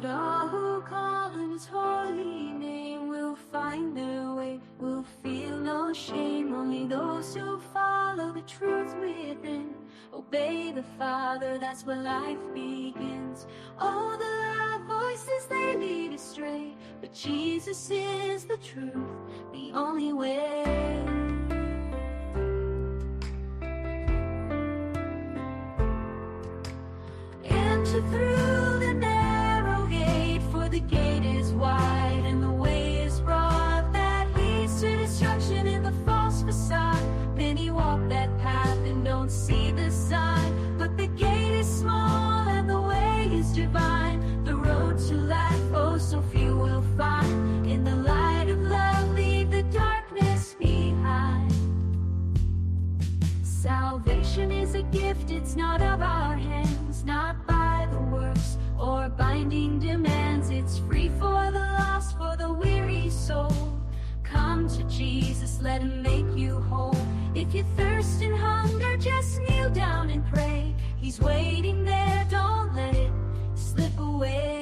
Not all who call on his holy name will find their way, will feel no shame. Only those who follow the truth within, obey the Father, that's where life begins. All the loud voices, they lead astray, but Jesus is the truth, the only way. Enter through the narrow gate, for the gate is wide and the way is broad that leads to destruction in the false facade. Many walk that path and don't see the sign, but the gate is small and the way is divine. The road to life, oh so few will find. In the light of love, leave the darkness behind. Salvation is a gift, it's not of our hands, not by the works or binding demands. It's free for the lost, for the weary soul. Come to Jesus, let him make you whole. If you thirst and hunger, just kneel down and pray. He's waiting there, don't let it slip away.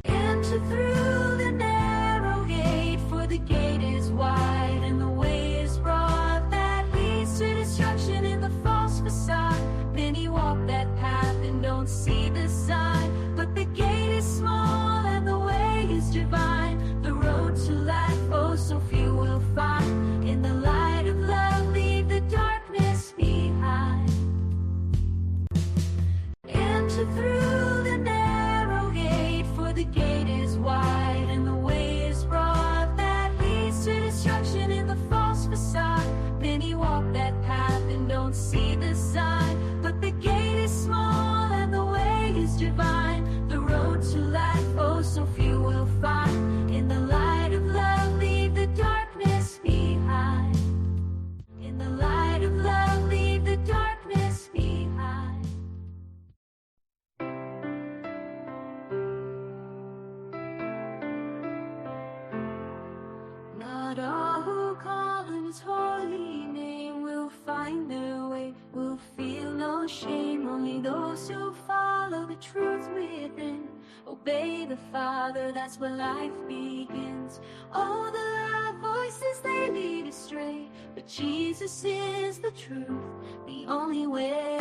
Enter through the narrow gate, for the gate is wide and the way is broad that leads to destruction in the false facade. Many walk that path and don't see the sign, but the gate is small and the way is divine. The road to life, oh so few will find. In the light of love, leave the darkness behind. Enter through the narrow gate, for the gate is wide and the way is broad that leads to destruction in the false facade. Many walk that path and don't see the sign, but the gate is small and the way is divine. The road to life, oh so few will find. In the light of love, leave the darkness behind. In the light of love, leave the darkness behind. Not all who call on his holy name will find their way, will feel no shame. Only those who follow the truth within, obey the Father, that's where life begins. All the loud voices, they lead astray, but Jesus is the truth, the only way.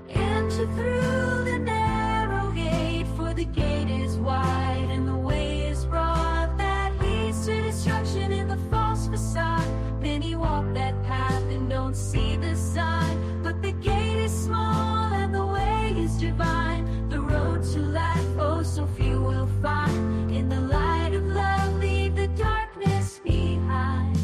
Enter through the narrow gate, for the gate is wide and the way is broad that leads to destruction in the false facade. Many walk that path and don't see the sign, but the gate is small and the way is divine. The road to life, oh so few will find. In the light of love, leave the darkness behind.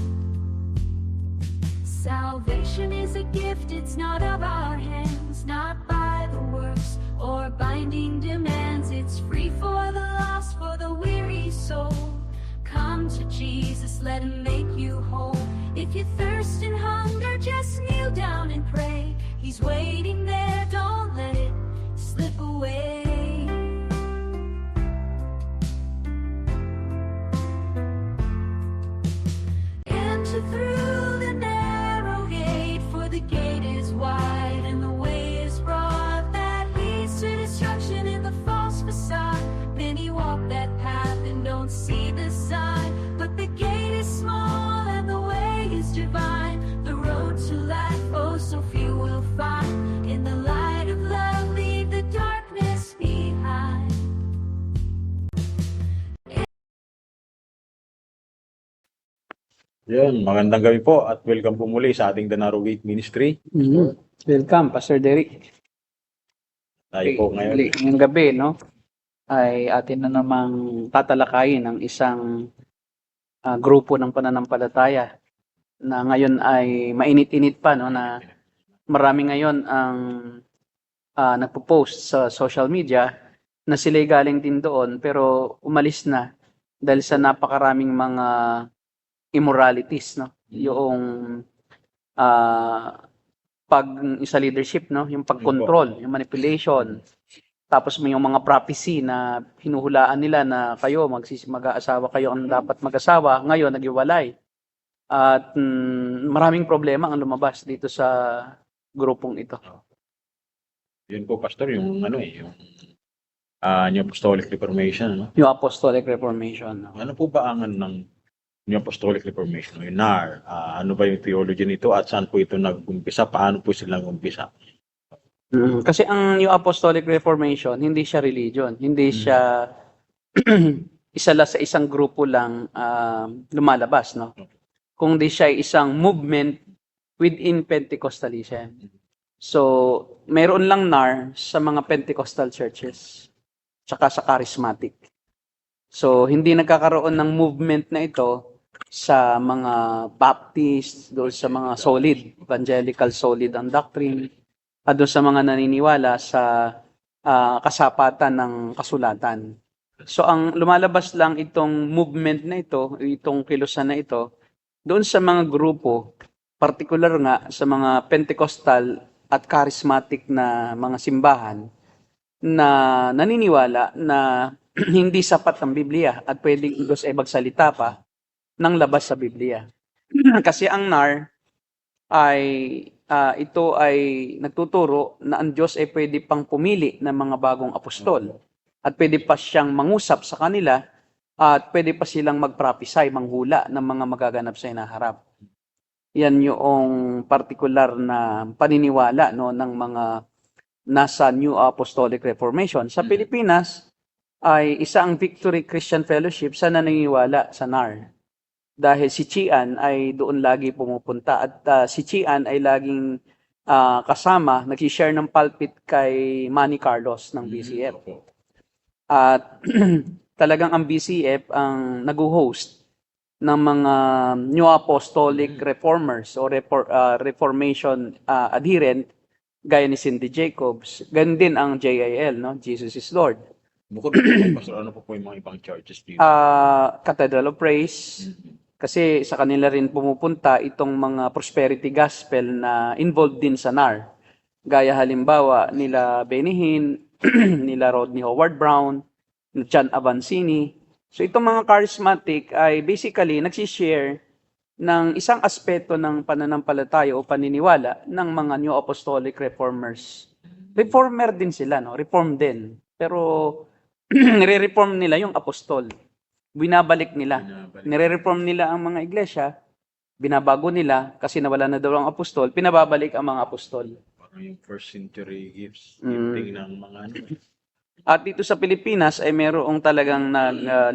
Salvation is a gift, it's not of our hands, not by the works or binding demands. It's free for the lost, for the weary soul. Come to Jesus, let him make you whole. If you thirst and hunger, just kneel down and pray. He's waiting there, don't let it slip away. Enter through the narrow gate, for the gate is wide and the way is broad that leads to destruction in the false facade. Many walk that path and don't see the sign, but the gate is small and the way is divine. The road to life, oh so few will find. In the light of love, leave the darkness behind. Yun, magandang gabi po at welcome po muli sa ating Danaro Gate Ministry. Welcome, Pastor Derek. Tayo po ngayon. Ngayong gabi, no, ay atin na namang tatalakayin ang isang grupo ng pananampalataya na ngayon ay mainit-init pa, no, na marami ngayon ang nagpo-post sa social media na sila'y galing din doon pero umalis na dahil sa napakaraming mga immoralities, no, yung pag sa leadership, no, yung pagkontrol, yung manipulation, Tapos may yung mga prophecy na hinuhulaan nila na kayo, mag-aasawa kayo ang dapat mag-asawa, ngayon naghiwalay. At maraming problema ang lumabas dito sa grupong ito. Yun po, Pastor, yung yung New Apostolic Reformation, no? Yung Apostolic Reformation. No? Ano po ba ang ng New Apostolic Reformation, yung NAR? Ano ba yung theology nito at saan po ito nag-umpisa? Paano po sila nag-umpisa? Kasi ang New Apostolic Reformation, hindi siya religion. Hindi siya isa lang sa isang grupo lang lumalabas, no? Kundi siya ay isang movement within Pentecostalism. So, meron lang NAR sa mga Pentecostal churches, tsaka sa charismatic. So, hindi nagkakaroon ng movement na ito sa mga Baptist, doon sa mga solid, evangelical solid ang doctrine, at doon sa mga naniniwala sa kasapatan ng kasulatan. So, ang lumalabas lang itong movement na ito, itong kilusan na ito, doon sa mga grupo, particular nga sa mga Pentecostal at charismatic na mga simbahan na naniniwala na hindi sapat ang Biblia at pwedeng Diyos ay magsalita pa ng labas sa Biblia. Kasi ang NAR ay ito ay nagtuturo na ang Diyos ay pwede pang pumili ng mga bagong apostol at pwede pa siyang mangusap sa kanila at pwede pa silang mag-prophesy, manghula ng mga magaganap sa hinaharap. Yan yung particular na paniniwala no ng mga nasa New Apostolic Reformation. Sa Pilipinas ay isa ang Victory Christian Fellowship sa naniniwala sa NAR. Dahil si Chian ay doon lagi pumupunta at si Chian ay laging kasama, nag-share ng pulpit kay Manny Carlos ng BCF. At talagang ang BCF ang nag-host ng mga New Apostolic Reformers o Reformation adherent gaya ni Cindy Jacobs. Ganun din ang JIL, no? Jesus is Lord. Bukod po, Pastor, ano po yung mga ibang churches dito? Cathedral of Praise. Kasi sa kanila rin pumupunta itong mga prosperity gospel na involved din sa NAR. Gaya halimbawa nila Benny Hinn, nila Rodney Howard Brown, John Avancini. So itong mga charismatic ay basically nagsishare ng isang aspeto ng pananampalataya o paniniwala ng mga New Apostolic Reformers. Reformer din sila, no? Reform din. Pero nire-reform nila yung apostol. Binabalik nila. Nire-reform nila ang mga iglesia, binabago nila kasi nawala na daw ang apostol, pinababalik ang mga apostol. Parang yung first century gifting ng mga At dito sa Pilipinas ay mayroong talagang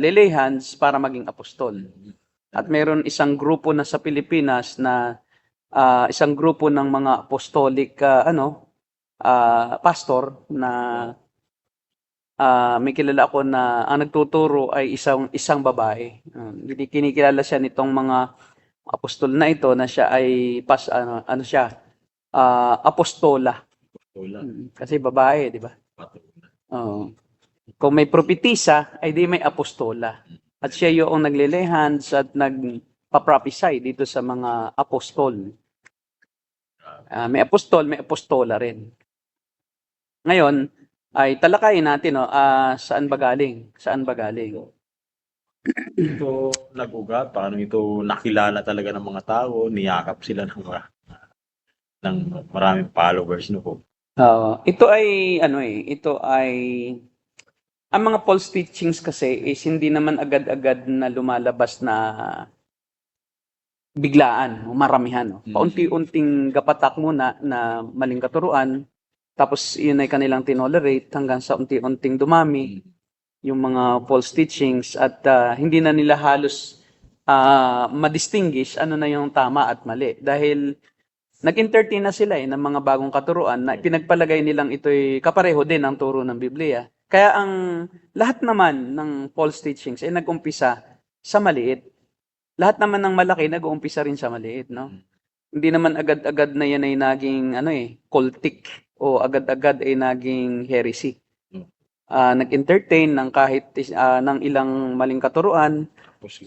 lay hands para maging apostol. At mayroon isang grupo na sa Pilipinas na isang grupo ng mga apostolic pastor na may kilala ako na ang nagtuturo ay isang babae. Kinikilala siya nitong mga apostol na ito na siya ay apostola. Kasi babae, di ba? Kung may propetisa, ay di may apostola. At siya yung naglilehans at nagpa-prophesy dito sa mga apostol. May apostol, may apostola rin. Ngayon, ay talakayin natin saan ba galing? Saan ba galing? Ito nag-ugat, paano ito nakilala talaga ng mga tao, niyakap sila ng maraming followers no po. Ito ay ang mga false teachings kasi is hindi naman agad-agad na lumalabas na biglaan o maramihan. No? Paunti-unting gapatak muna na maling katuruan, tapos yun ay kanilang tinolerate hanggang sa unti-unting dumami yung mga false teachings at hindi na nila halos ma-distinguish ano na yung tama at mali. Dahil nag-entertain na sila ng mga bagong katuruan na pinagpalagay nilang ito'y kapareho din ang turo ng Biblia. Kaya ang lahat naman ng false teachings ay nag-umpisa sa maliit. Lahat naman ng malaki nag-uumpisa rin sa maliit, no? Hindi naman agad-agad na yan ay naging cultic o agad-agad ay naging heresy. Nag-entertain ng kahit ng ilang maling katuruan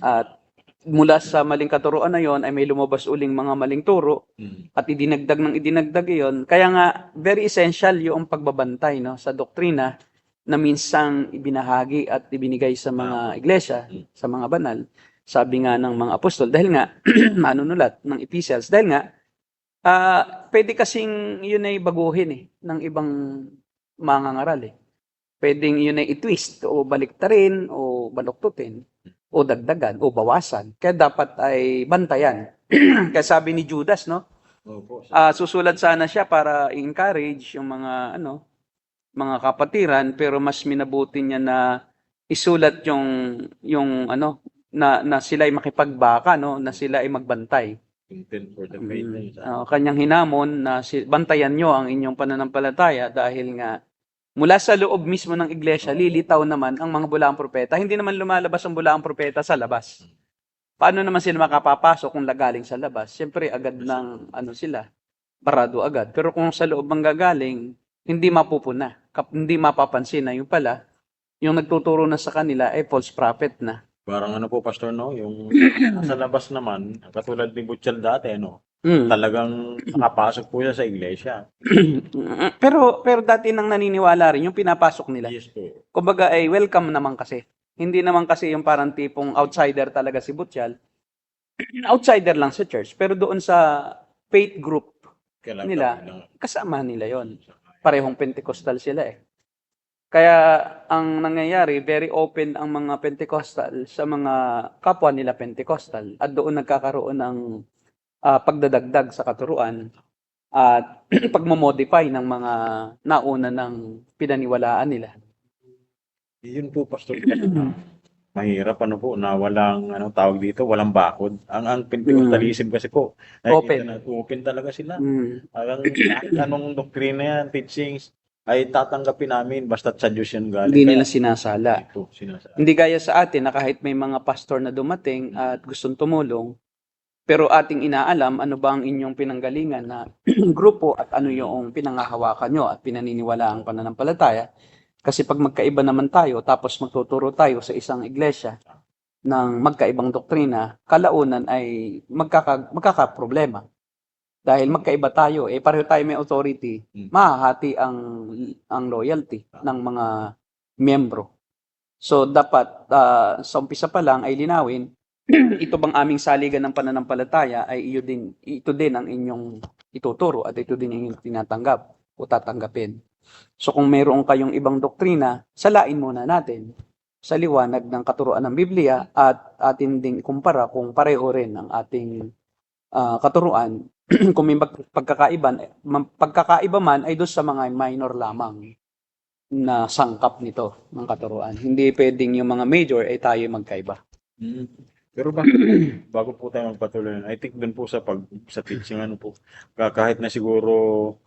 at mula sa maling katuruan na yon ay may lumabas uling mga maling turo at idinagdag iyon. Kaya nga very essential yung pagbabantay no sa doktrina na minsang ibinahagi at ibinigay sa mga iglesia, sa mga banal, sabi nga ng mga apostol, dahil nga, manunulat ng epistles, dahil nga, pwede kasing yun ay baguhin ng ibang mga ngaral Pwedeng yun ay i-twist o baliktarin o baluktutin o dagdagan o bawasan. Kaya dapat ay bantayan. Kaya sabi ni Judas, no? Opo. Susulat sana siya para i-encourage yung mga kapatiran, pero mas minabuti niya na isulat yung na sila ay makipagbaka, no? Na sila ay magbantay. Content for the faith na yun. Kanyang hinamon na bantayan nyo ang inyong pananampalataya dahil nga mula sa loob mismo ng iglesia, lilitaw naman ang mga bulaang propeta. Hindi naman lumalabas ang bulaang propeta sa labas. Paano naman sila makapapasok kung galing sa labas? Siyempre, agad ng barado agad. Pero kung sa loob ang gagaling, hindi mapupuna. Hindi mapapansin na yung pala, yung nagtuturo na sa kanila ay false prophet na. Parang po, Pastor, no? Yung sa labas naman, katulad ni Butchal dati, talagang nakapasok po siya sa iglesia. pero dati nang naniniwala rin yung pinapasok nila. Yes po. Kumbaga ay welcome naman kasi. Hindi naman kasi yung parang tipong outsider talaga si Butchal. Outsider lang sa church. Pero doon sa faith group nila, kasama nila yon. Parehong Pentecostal sila Kaya ang nangyayari, very open ang mga Pentecostal sa mga kapwa nila Pentecostal. At doon nagkakaroon ng pagdadagdag sa katuruan at pagmamodify ng mga nauna ng pinaniwalaan nila. Yun po, Pastor. Mahirap po na walang tawag dito, walang bakod. Ang Pentecostalism kasi po, open talaga sila. Anong doktrina yan, teachings, ay tatanggapin namin basta sa Diyos yan galing. Hindi nila sinasala. Sinasala. Hindi gaya sa atin na kahit may mga pastor na dumating at gustong tumulong, pero ating inaalam ano ba ang inyong pinanggalingan na grupo at ano yung pinangahawakan nyo at pinaniniwalaang pananampalataya. Kasi pag magkaiba naman tayo tapos magtuturo tayo sa isang iglesia ng magkaibang doktrina, kalaunan ay magkakaproblema. Dahil magkaiba tayo, pareho tayo may authority, mahahati ang loyalty ng mga miyembro. So dapat sa umpisa pa lang ay linawin, ito bang aming saligan ng pananampalataya ay ito din ang inyong ituturo at ito din ang inyong tinatanggap o tatanggapin. So kung mayroon kayong ibang doktrina, salain muna natin sa liwanag ng katuruan ng Biblia at atin ding kumpara kung pareho rin ang ating katuruan. Kung may pagkakaiba man ay doon sa mga minor lamang na sangkap nito ng katuruan. Hindi pwedeng yung mga major ay tayo magkaiba. Pero bago po tayo magpatuloy, I think doon po sa teaching po, kahit na siguro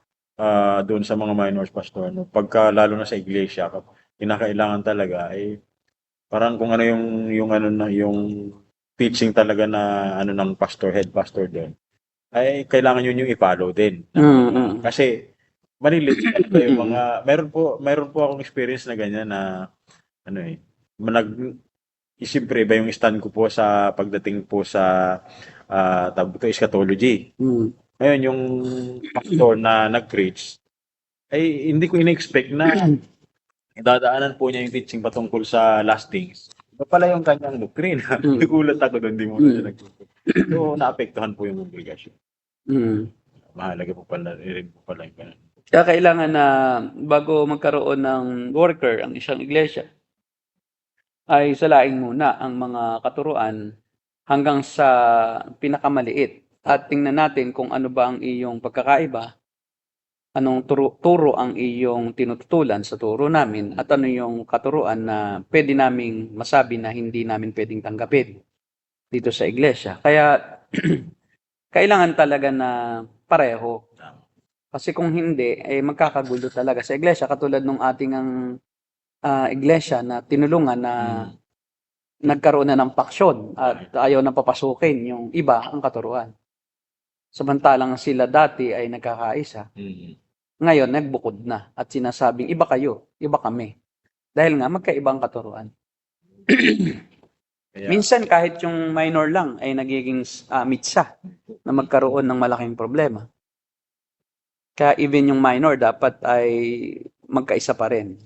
doon sa mga minors, Pastor, pagka lalo na sa iglesia, kinakailangan talaga ay parang kung ano yung teaching talaga na ng pastor, head pastor doon, ay kailangan yun yung i-follow din. Kasi malilit yung mga meron po akong experience na ganyan na siyempre iba yung stand ko po sa pagdating po sa eschatology. Ngayon yung pastor na nag-preach ay hindi ko ina-expect na dadaanan po niya yung teaching patungkol sa last things. Ito pala yung kanyang doktrina. Nagulat ako doon, di mo na siya nag-preach. So naapektuhan po yung congregation. Mahalaga po pala yung ganun. Kaya kailangan na bago magkaroon ng worker ang isang iglesia, ay salain muna ang mga katuruan hanggang sa pinakamaliit at tingnan natin kung ano ba ang iyong pagkakaiba, anong turo ang iyong tinututulan sa turo namin at ano yung katuruan na pwede naming masabi na hindi namin pwedeng tanggapin dito sa iglesia. Kaya kailangan talaga na pareho. Kasi kung hindi, magkakagulo talaga sa iglesia katulad ng ating iglesia na tinulungan na nagkaroon na ng paksyon at ayaw na papasukin yung iba ang katuruan. Samantalang sila dati ay nagkakaisa. Ngayon, nagbukod na at sinasabing iba kayo, iba kami. Dahil nga magkaibang katuruan. Minsan kahit yung minor lang ay nagiging mitsa na magkaroon ng malaking problema. Kaya even yung minor dapat ay magkaisa pa rin.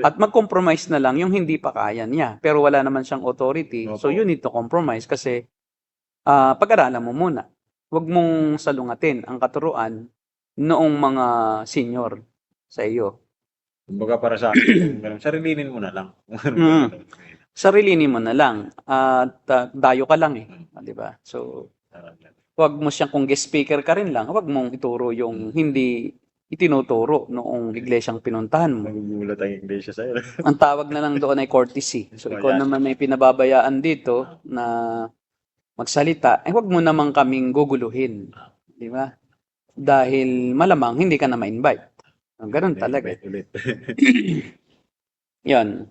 At mag-compromise na lang yung hindi pa kaya niya. Pero wala naman siyang authority. So Opo. you need to compromise kasi pag-aralan mo muna. Huwag mong salungatin ang katuruan noong mga senior sa iyo. Kumbaga para sa akin, ganun, sarilinin mo na lang. Mm. Sarilinin mo na lang at dayo ka lang eh, 'di ba? So huwag mo siyang kung guest speaker ka rin lang, huwag mong ituro yung hindi itinuturo noong iglesyang pinuntahan mo. Magugulat ang iglesia sa'yo. Ang tawag na lang doon ay courtesy. So ikaw naman may pinababayaan dito na magsalita, huwag mo naman kaming guguluhin, 'di ba? Dahil malamang hindi ka na ma-invite. Ganun talaga. Ulit. 'Yon.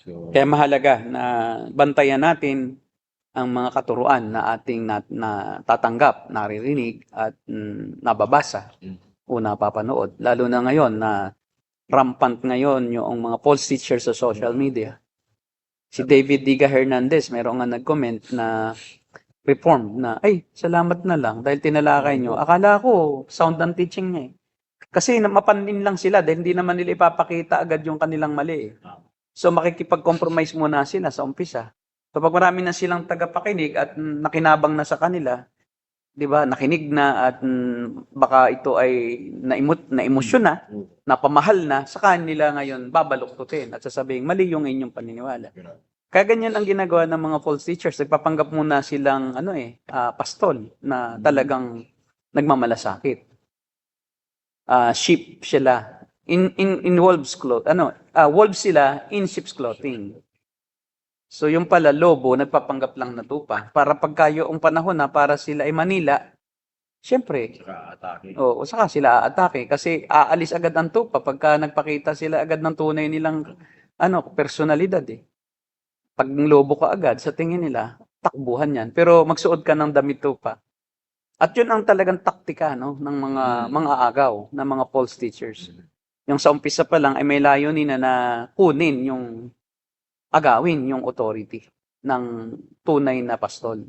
So, Kaya mahalaga na bantayan natin ang mga katuruan na ating na tatanggap, naririnig at nababasa o napapanood. Lalo na ngayon na rampant ngayon yung mga false teachers sa social media. Si David Diga Hernandez, mayroong nga nag-comment na reformed na, ay, salamat na lang dahil tinalakay nyo. Akala ko, sound ang teaching niya eh. Kasi mapanin lang sila dahil hindi naman nila ipapakita agad yung kanilang mali eh. So makikipag-compromise muna sila sa umpisa. So pag marami na silang tagapakinig at nakinabang na sa kanila, 'di ba? Nakinig na at baka ito ay na-emosyon na, napamahal na, sa kanila ngayon babaluktutin at sasabihin mali yung inyong paniniwala. Kaya ganyan ang ginagawa ng mga false teachers. Nagpapanggap muna silang pastol na talagang nagmamalasakit. Sheep sila in wolves wolves sila in sheep's clothing. So yung pala lobo nagpapanggap lang na tupa para pagkayo ang panahon na para sila ay Manila, syempre, saka sila aatake kasi aalis agad ang tupa pagka nagpakita sila agad ng tunay nilang personalidad eh. Pag lobo ka agad sa tingin nila, takbuhan 'yan. Pero magsuot ka ng damit tupa. At 'yun ang talagang taktika ng mga agaw, ng mga false teachers. Yung sa umpisa pa lang ay may layunin na kunin yung agawin yung authority ng tunay na pastol.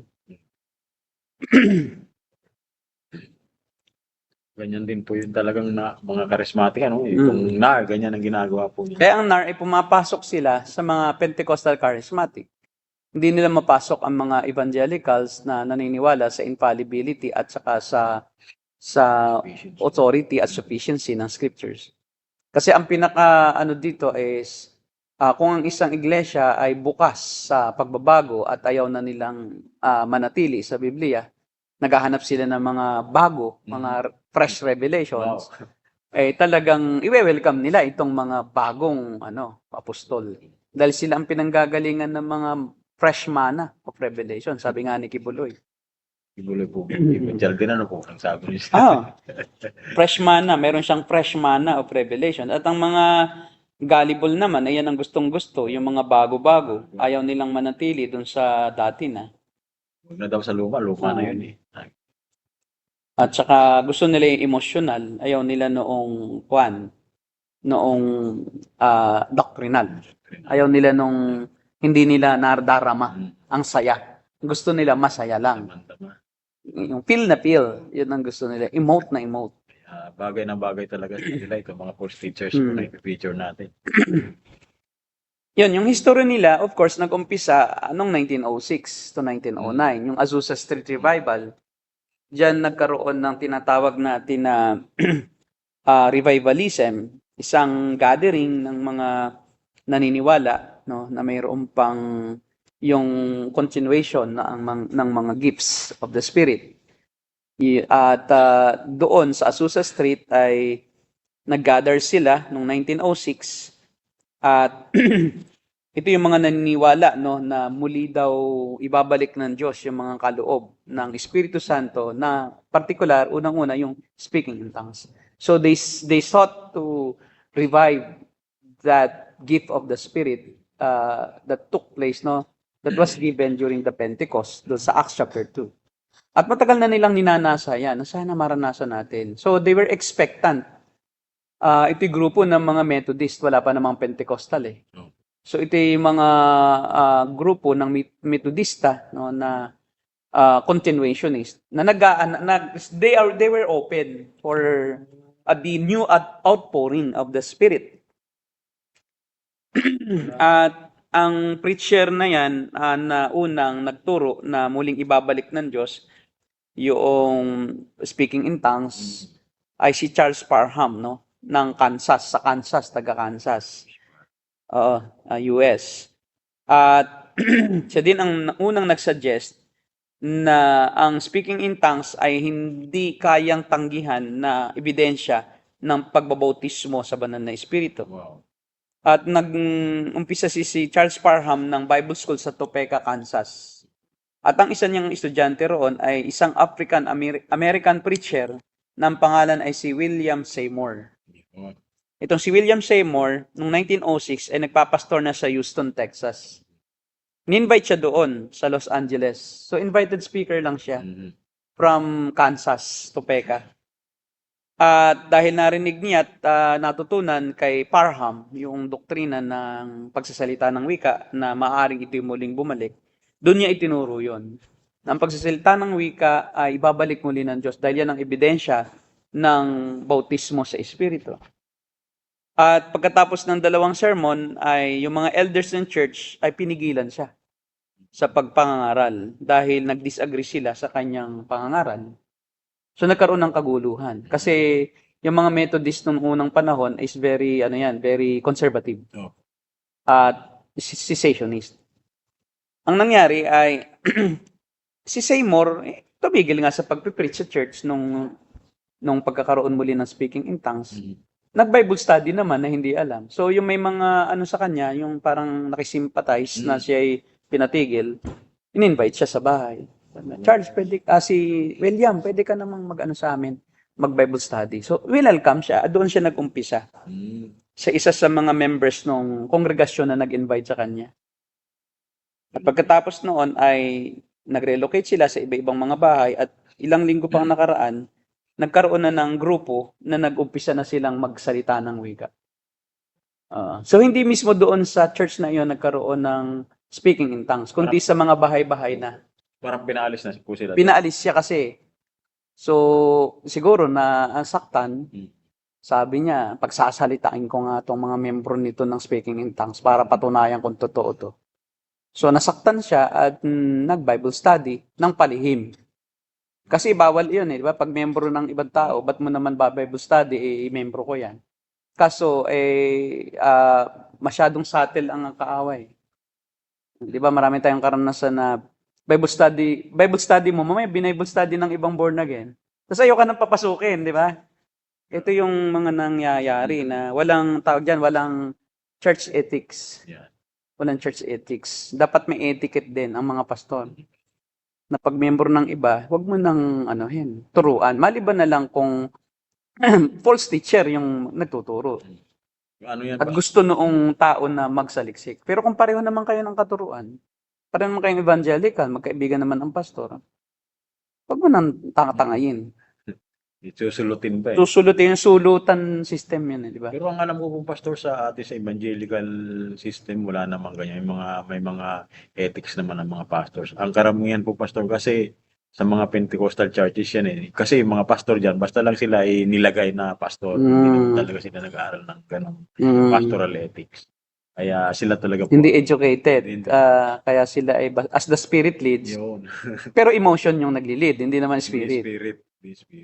ganyan din po yung talagang mga charismatic, Itong ganyan ang ginagawa po niya. Kaya ang NAR ay pumapasok sila sa mga Pentecostal charismatic. Hindi nila mapasok ang mga evangelicals na naniniwala sa infallibility at saka sa authority at sufficiency ng scriptures. Kasi ang pinaka dito is kung ang isang iglesia ay bukas sa pagbabago at ayaw na nilang manatili sa Biblia, naghahanap sila ng mga bago, mga fresh revelations, talagang i-welcome nila itong mga bagong apostol. Dahil sila ang pinanggagalingan ng mga fresh manna of revelation, sabi nga ni Kibuloy. Kibuloy po. Jardin po ang sabi niya. Fresh manna, meron siyang fresh manna of revelation. At ang mga gullible naman, ayan ang gustong-gusto, yung mga bago-bago, ayaw nilang manatili dun sa dati na. Huwag na daw sa luma na yun eh. At saka gusto nila yung emotional, ayaw nila noong doctrinal. Ayaw nila nung hindi nila nadarama ang saya. Gusto nila masaya lang. Yung feel na feel, yun ang gusto nila. Emote na emote. Bagay na bagay talaga sila ito, mga false teachers na i-feature natin. Yun, yung history nila, of course, nag-umpisa noong 1906 to 1909, yung Azusa Street Revival. Diyan nagkaroon ng tinatawag natin na revivalism, isang gathering ng mga naniniwala na mayroon pang yung continuation ng mga gifts of the Spirit. At doon sa Azusa Street ay nag-gather sila noong 1906 at ito yung mga naniniwala na muli daw ibabalik ng Diyos yung mga kaloob ng Espiritu Santo na particular unang-una yung speaking in tongues. So they sought to revive that gift of the Spirit that took place that was given during the Pentecost doon sa Acts chapter 2. At matagal na nilang ninanasa yan. Sana maranasan natin. So they were expectant. Ito'y grupo ng mga Methodist. Wala pa namang Pentecostal eh. So ito'y mga grupo ng Methodista na continuationist. They were open for the new outpouring of the Spirit At ang preacher na yan na unang nagturo na muling ibabalik ng Diyos yung speaking in tongues ay si Charles Parham, no? Ng Kansas, sa Kansas, taga Kansas. US. At siya din ang unang nagsuggest na ang speaking in tongues ay hindi kayang tanggihan na ebidensya ng pagbabautismo sa banal na espiritu. Wow. At nag-umpisa si Charles Parham ng Bible School sa Topeka, Kansas. At ang isa niyang estudyante roon ay isang African preacher na ang pangalan ay si William Seymour. Itong si William Seymour, noong 1906, ay nagpapastor na sa Houston, Texas. Ni-invite siya doon sa Los Angeles. So, invited speaker lang siya from Kansas, Topeka. At dahil narinig niya at natutunan kay Parham yung doktrina ng pagsasalita ng wika na maaaring ito'y muling bumalik, doon niya itinuro yun. Na ang pagsasalita ng wika ay ibabalik muli ng Diyos dahil yan ang ebidensya ng bautismo sa Espiritu. At pagkatapos ng 2 sermon ay yung mga elders ng church ay pinigilan siya sa pagpangangaral dahil nag-disagree sila sa kanyang pangangaral. So nagkaroon ng kaguluhan kasi yung mga Methodist nung unang panahon is very very conservative. At cessationist. Ang nangyari ay si Seymour tumigil nga sa pagpipreach sa church nung pagkakaroon muli ng speaking in tongues. Nag-Bible study naman na hindi alam. So yung may mga sa kanya, yung parang nakisimpatize na siya ay pinatigil, in-invite siya sa bahay. Charles, si William, pwede ka namang sa amin, mag-Bible study. So, welcome siya. Doon siya nag-umpisa. Sa isa sa mga members ng kongregasyon na nag-invite sa kanya. At pagkatapos noon ay nag-relocate sila sa iba-ibang mga bahay at ilang linggo pang nakaraan, nagkaroon na ng grupo na nag-umpisa na silang magsalita ng wika. So, hindi mismo doon sa church na iyon nagkaroon ng speaking in tongues, kundi sa mga bahay-bahay na. Parang pinaalis na po sila. Pinaalis siya kasi. So, siguro na saktan, sabi niya, pagsasalitain ko nga itong mga membro nito ng speaking in tongues para patunayan kung totoo to. So, nasaktan siya at nag-Bible study ng palihim. Kasi bawal yun di ba? Pag membro ng ibang tao, ba't mo naman Bible study, membro ko yan. Kaso, masyadong subtle ang kaaway. Di ba? Marami tayong karanasan na Bible study mo, mamaya Bible study ng ibang born again. Tapos ayaw ka nang papasukin, di ba? Ito yung mga nangyayari na walang tawag dyan, walang church ethics. Yeah. Walang church ethics. Dapat may etiquette din ang mga pastor. Na pag member ng iba, wag mo nang turuan. Maliban na lang kung false teacher yung nagtuturo. Ano yan At gusto noong tao na magsaliksik. Pero kung pareho naman kayo ng katuruan, pareho naman kayong evangelical, magkaibigan naman ang pastor, wag mo nang tangatangayin. Susulutin pa Susulutin yung sulutan system yun, di ba? Pero ang alam ko pong pastor sa atin sa evangelical system, wala naman ganyan. May mga ethics naman ang mga pastors. Ang karamihan po pastor kasi sa mga Pentecostal churches yan Kasi yung mga pastor dyan, basta lang sila ay nilagay na pastor. Hindi naman talaga sila nag-aaral ng ganong pastoral ethics. Kaya sila talaga po. Hindi educated. Kaya sila ay as the spirit leads. Yun. Pero emotion yung nagli-lead, hindi naman spirit. Spirit.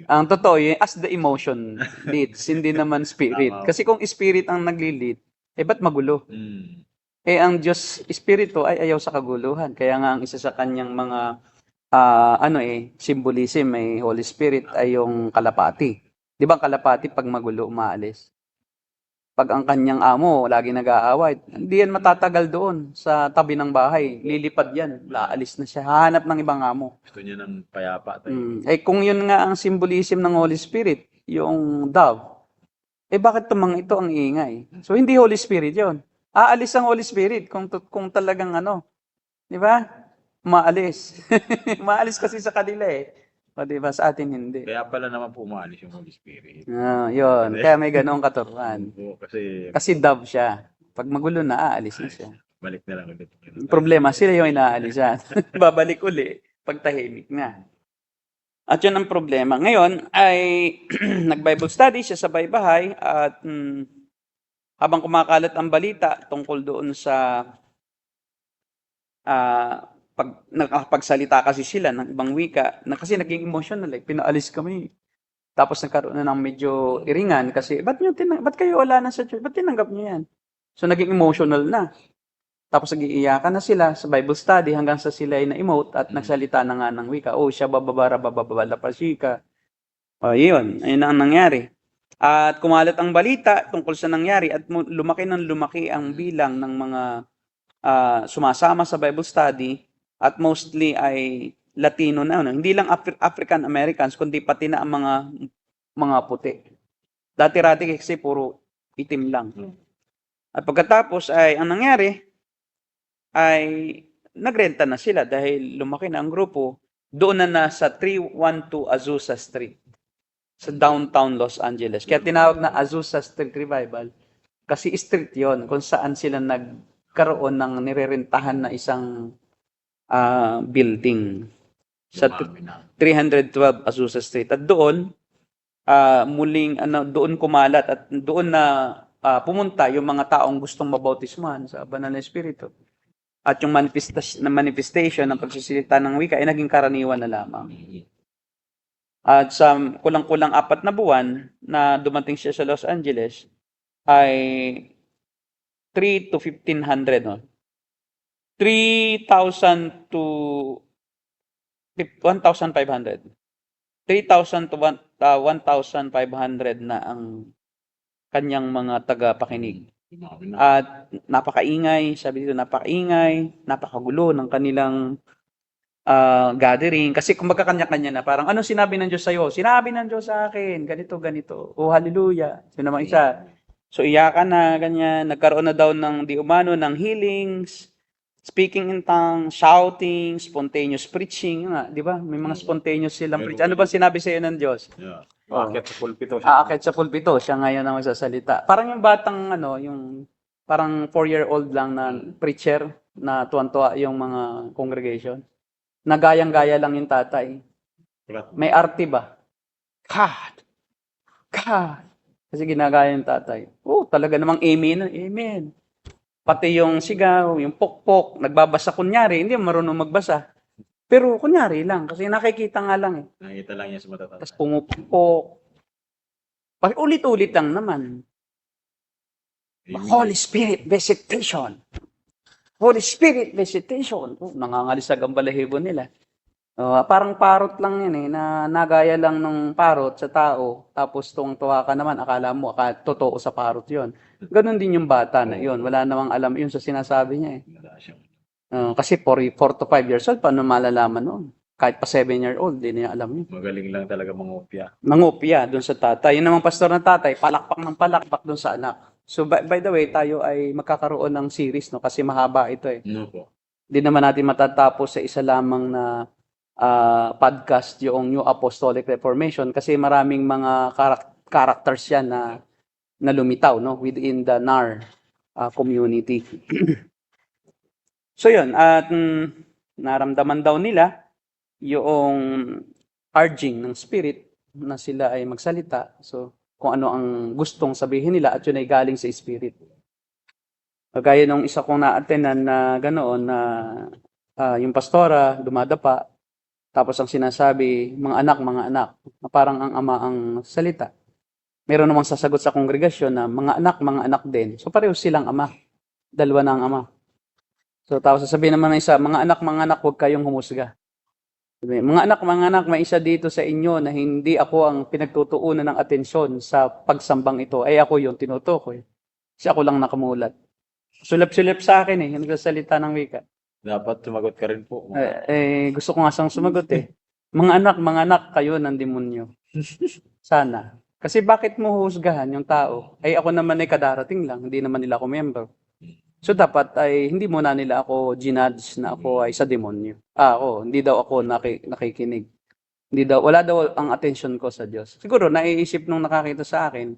Ang totoo yun, as the emotion leads, hindi naman spirit. Kasi kung spirit ang nagli-lead, ba't magulo? Ang Diyos, Espiritu ay ayaw sa kaguluhan. Kaya nga ang isa sa kanyang mga symbolism, may Holy Spirit ay yung kalapati. Di ba ang kalapati pag magulo, umaalis? Pag ang kanyang amo, lagi nag-aaway, hindi yan matatagal doon sa tabi ng bahay. Lilipad yan, laalis na siya. Hahanap ng ibang amo. Gusto niya ng payapa. Kung yun nga ang symbolism ng Holy Spirit, yung dove, bakit tumang ito ang ingay? So, hindi Holy Spirit yon. Aalis ang Holy Spirit kung talagang di ba? Maalis. Maalis kasi sa kanila O, di ba? Sa atin hindi. Kaya pala naman po umaalis yung Holy Spirit. Yun. Kaya may ganong katuruan. Kasi dove siya. Pag magulo na, aalis na siya. Balik na lang ulit. Problema, sila yung inaalisan. Babalik uli pag tahimik na. At yun ang problema. Ngayon ay nag-Bible study siya sa bahay-bahay at habang kumakalat ang balita tungkol doon sa pag nakapagsalita kasi sila ng ibang wika, na kasi naging emotional pinaalis kami. Tapos nagkaroon na ng medyo iringan kasi ba't kayo wala na sa church? Ba't tinanggap niyo yan? So naging emotional na. Tapos nagiiyakan na sila sa Bible study hanggang sa sila ay na-emote at nagsalita na nga ng wika. Oh, siya bababala pa sika. O, yun. Ayun na ang nangyari. At kumalat ang balita tungkol sa nangyari at lumaki ng lumaki ang bilang ng mga sumasama sa Bible study at mostly ay Latino na. Hindi lang African Americans, kundi pati na ang mga puti. Dati-rati kasi puro itim lang. At pagkatapos ay ang nangyari ay nagrenta na sila dahil lumaki na ang grupo. Doon na sa 312 Azusa Street sa downtown Los Angeles. Kaya tinawag na Azusa Street Revival kasi street yon kung saan sila nagkaroon ng nirerentahan na isang building sa 312 Azusa Street. At doon doon kumalat at doon na pumunta yung mga taong gustong mabautismuhan sa Banal na Espiritu. At yung manifestation ng pagsisilita ng wika ay naging karaniwan na lamang. At sa kulang-kulang 4 na buwan na dumating siya sa Los Angeles ay 3 to 1,500. 3,000 to 1,500. 3,000 to 1,500 na ang kanyang mga tagapakinig. At napakaingay, sabi dito, napakagulo ng kanilang gathering. Kasi kumbaga kanya-kanya na, parang, ano sinabi ng Diyos sa'yo? Sinabi ng Diyos sa akin, ganito, ganito. Oh, hallelujah. So naman isa. So iyakan na, ganyan. Nagkaroon na daw ng di umano ng healings, speaking in tongues, shouting, spontaneous preaching. Di ba? May mga spontaneous silang preaching. Ano ba sinabi sa'yo ng Diyos? Yeah. Aakyat sa pulpito siya. Aakyat sa pulpito, siya ngayon ang magsasalita. Parang yung batang, yung parang 4-year-old lang na preacher na tuwan-tuwa yung mga congregation. Nagayang-gaya lang yung tatay. May arte ba? God! Kasi ginagaya yung tatay. Oh, talaga namang amen. Amen. Pati yung sigaw, yung pokpok, nagbabasa kunyari, hindi marunong magbasa. Pero kunyari lang, kasi nakikita nga lang Nakikita lang niya sa mata. Tapos pumupok. Ulit-ulit lang naman. Holy Spirit visitation. Holy Spirit visitation. Oh, nangangalisag ang balahibo nila. Parang parot lang yan na nagaya lang ng parot sa tao. Tapos tuwang-tuwa ka naman, akala mo, totoo sa parot yon. Ganon din yung bata na yon. Wala namang alam yun sa sinasabi niya kasi 4 to 5 years old, paano malalaman noon? Kahit pa 7-year-old, hindi niya alam yun. Magaling lang talaga mangopya. Mangopya doon sa tatay. Yun namang pastor ng tatay, palakpak ng palakpak doon sa anak. So by the way, tayo ay magkakaroon ng series kasi mahaba ito No po. Hindi naman natin matatapos sa isa lamang na podcast yung New Apostolic Reformation kasi maraming mga characters yan na lumitaw within the NAR community. So yun, at naramdaman daw nila yung urging ng Spirit na sila ay magsalita. So kung ano ang gustong sabihin nila at yun ay galing sa Spirit. Kagaya nung isa kong na-attendan na ganoon na yung pastora dumadapa tapos ang sinasabi, mga anak, na parang ang ama ang salita. Meron namang sasagot sa kongregasyon na mga anak din. So pareho silang ama. Dalawa na ang ama. So tapos sasabihin naman ng isa, mga anak, huwag kayong humusga. Sabi, mga anak, may isa dito sa inyo na hindi ako ang pinagtutuunan ng atensyon sa pagsambang ito. Ay ako yung tinutukoy. Kasi ako lang nakamulat. Sulap-sulap sa akin yung nagsasalita ng wika. Dapat sumagot ka rin po. Gusto ko nga sang sumagot Mga anak, kayo ng demonyo. Sana. Kasi bakit mo husgahan yung tao? Ay ako naman ay kadarating lang, hindi naman nila ako member. So dapat ay hindi mo na nila ako ginudge na ako ay sa demonyo. Hindi daw ako nakikinig. Wala daw ang attention ko sa Diyos. Siguro naiisip nung nakakita sa akin,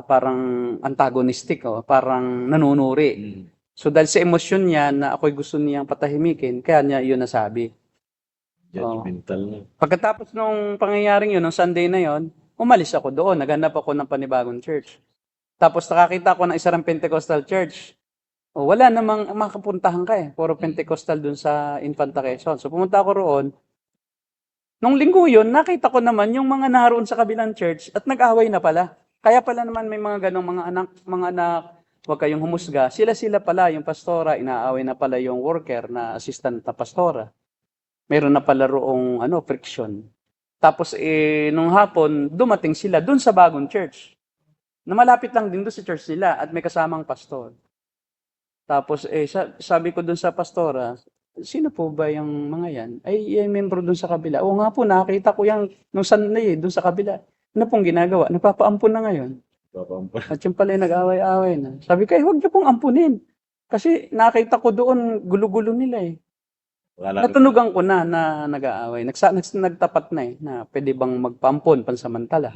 parang antagonistic parang nanunuri. So dahil sa emosyon niya na ako'y gusto niyang patahimikin, kaya niya yun nasabi. Judgmental. Pagkatapos nung pangyayaring yun, nung Sunday na yun, umalis ako doon. Naghanap ako ng panibagong church. Tapos nakakita ko ng isang Pentecostal church. O, wala namang makapuntahan ka eh. Puro Pentecostal dun sa Infanta Quezon. So pumunta ako roon. Nung linggo yun, nakita ko naman yung mga naroon sa kabilang church at nag-away na pala. Kaya pala naman may mga ganong mga anak, huwag kayong humusga. Sila pala, yung pastora, inaaway na pala yung worker na assistant na pastora. Meron na pala roong friction. Tapos nung hapon, dumating sila dun sa bagong church. Na malapit lang din doon sa church nila at may kasamang pastor. Tapos sabi ko dun sa pastora, sino po ba yung mga yan? Ay, membro dun sa kabila. Oo nga po, nakita ko yan nung Sunday dun sa kabila. Ano pong ginagawa? Napapaampun na ngayon. At yung pala nag-away-away na. Sabi ko, huwag niyo pong ampunin. Kasi nakita ko doon, gulo-gulo nila eh. Natunugan ko na nag-aaway. Nagtapat na na pwede bang magpampon pansamantala.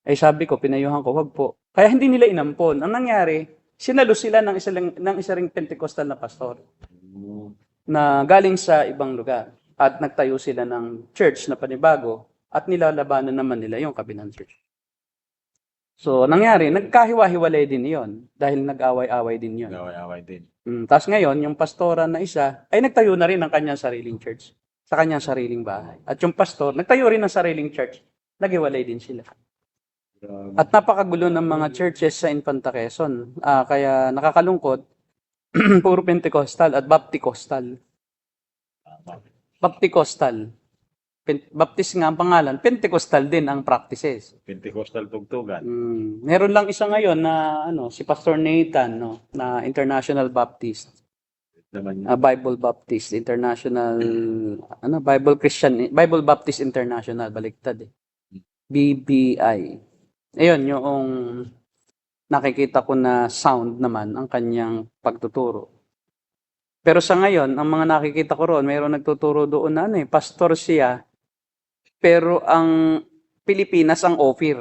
Ay sabi ko, pinayuhan ko, wag po. Kaya hindi nila inampon. Ang nangyari, sinalo sila ng isa ring Pentecostal na pastor na galing sa ibang lugar. At nagtayo sila ng church na panibago at nilalabanan naman nila yung kabilang church. So, nangyari, nagkahiwa-hiwalay din yon dahil nag-away-away din yon. Nag-away-away din. Tapos ngayon, yung pastora na isa, ay nagtayo na rin ng kanyang sariling church sa kanyang sariling bahay. At yung pastor, nagtayo rin ng sariling church. Naghiwalay din sila. At napakagulo ng mga churches sa Infanta Quezon. Kaya nakakalungkot, puro Pentecostal at Bapticostal. Bapticostal. Baptist nga ang pangalan, Pentecostal din ang practices. Pentecostal tugtugan. Meron lang isa ngayon na si Pastor Nathan na International Baptist. Bible Baptist International Bible Baptist International baliktad BBI. Ayun yung nakikita ko na sound naman ang kanyang pagtuturo. Pero sa ngayon, ang mga nakikita ko roon, mayroong nagtuturo doon na pastor siya, pero ang Pilipinas ang Ophir.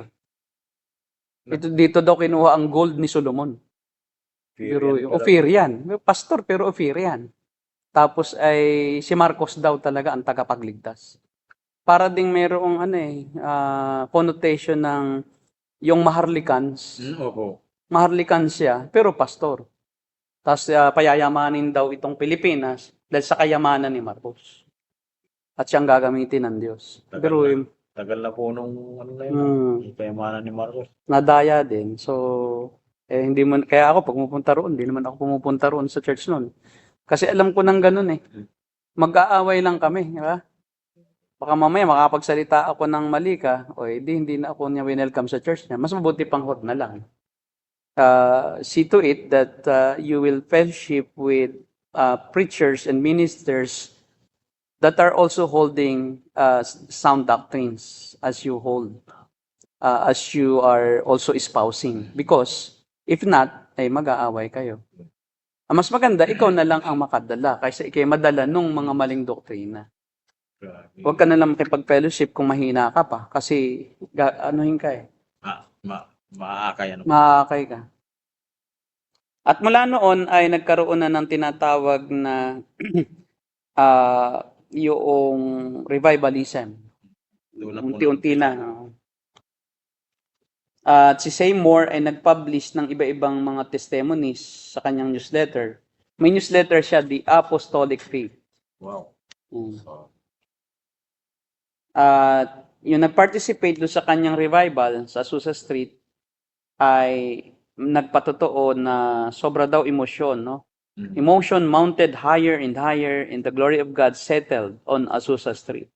Dito daw kinuha ang gold ni Solomon. Pero Ophir yan. Pastor pero Ophir yan. Tapos ay si Marcos daw talaga ang tagapagligtas. Para ding mayroong connotation ng yung Maharlikans. Maharlikans siya, pero pastor. Tapos payayamanin daw itong Pilipinas dahil sa kayamanan ni Marcos. At siyang gagamitin ng Diyos. Pero tagal na po nung yung kayamanan ni Marcos. Nadaya din. So, hindi mo, kaya ako pag pumupunta roon, hindi naman ako pumupunta roon sa church noon. Kasi alam ko nang ganun Mag-aaway lang kami, di ba? Baka mamaya makapagsalita ako ng mali ka, hindi na ako niya welcome sa church niya. Mas mabuti pang huwag na lang. See to it that you will fellowship with preachers and ministers that are also holding sound doctrines as you hold, as you are also espousing. Because if not, ay mag-aaway kayo. Mas maganda, ikaw na lang ang makadala kaysa ikay madala nung mga maling doktrina. Huwag ka na lang makipag-fellowship kung mahina ka pa kasi anuhin ka Maakay ka. At mula noon ay nagkaroon na ng tinatawag na yung revivalism. Unti-unti na. At si Seymour ay nag-publish ng iba-ibang mga testimonies sa kanyang newsletter. May newsletter siya, The Apostolic Faith. Wow. At yung nag-participate doon sa kanyang revival sa Azusa Street ay nagpatotoo na sobra daw emosyon, Emotion mounted higher and higher and the glory of God settled on Azusa Street.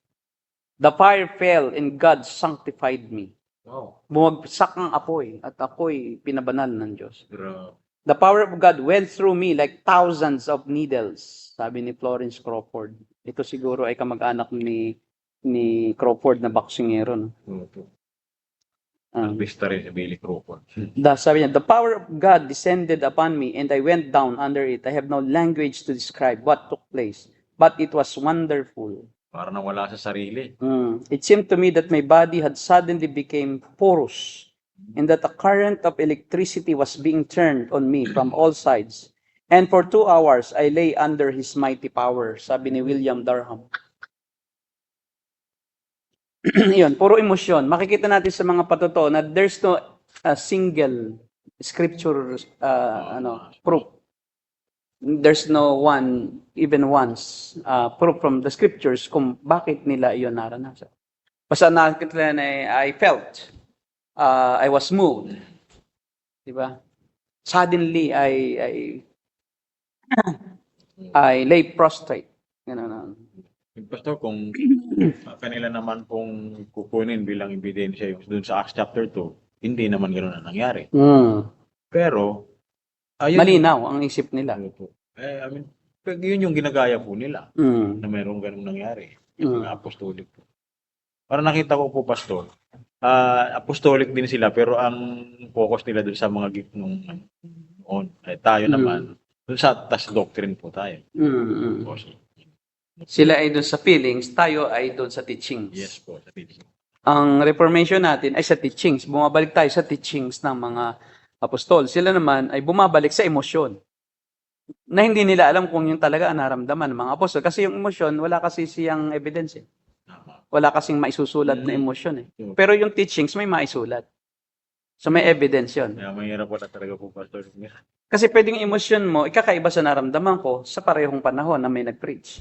The fire fell and God sanctified me. Wow. Bumagsak ang apoy at ako'y pinabanal ng Diyos. The power of God went through me like thousands of needles, sabi ni Florence Crawford. Ito siguro ay kamag-anak ni Crawford na boksingero. Bista rin si Billy Crawford. Sabi niya, the power of God descended upon me and I went down under it. I have no language to describe what took place, but it was wonderful. Para nawala sa sarili. It seemed to me that my body had suddenly became porous and that a current of electricity was being turned on me from all sides. And for 2 hours, I lay under His mighty power, sabi ni William Durham. Yun, puro emosyon. Makikita natin sa mga patotoo na there's no single scripture proof. There's no one, even once, proof from the scriptures kung bakit nila iyon naranasan. Basta nakita na I felt, I was moved. Diba? Suddenly, I lay prostrate. Ganun. Pastor, kung kanila naman pong kukunin bilang ebidensya yung doon sa Acts chapter 2, hindi naman ganoon ang nangyari. Pero, ayun, Malinaw ang isip nila. I mean, yun yung ginagaya po nila na mayroong ganung nangyari. Yung mga apostolic po. Para nakita ko po, Pastor, apostolic din sila pero ang focus nila doon sa mga gift nung noon. Tayo naman, doon sa doctrine po tayo. Sila ay doon sa feelings, tayo ay doon sa teachings. Yes po, sa teaching. Ang Reformation natin ay sa teachings. Bumabalik tayo sa teachings ng mga apostol. Sila naman ay bumabalik sa emosyon. Na hindi nila alam kung yung talaga ang naramdaman ng mga apostol. Kasi yung emosyon, wala kasi siyang evidence. Wala kasing maisusulat na emosyon. Pero yung teachings, may maisulat. So may evidence yun. Kaya mahirap wala talaga po, Pastor. Kasi pwedeng emosyon mo, ikakaiba sa naramdaman ko sa parehong panahon na may nag-preach.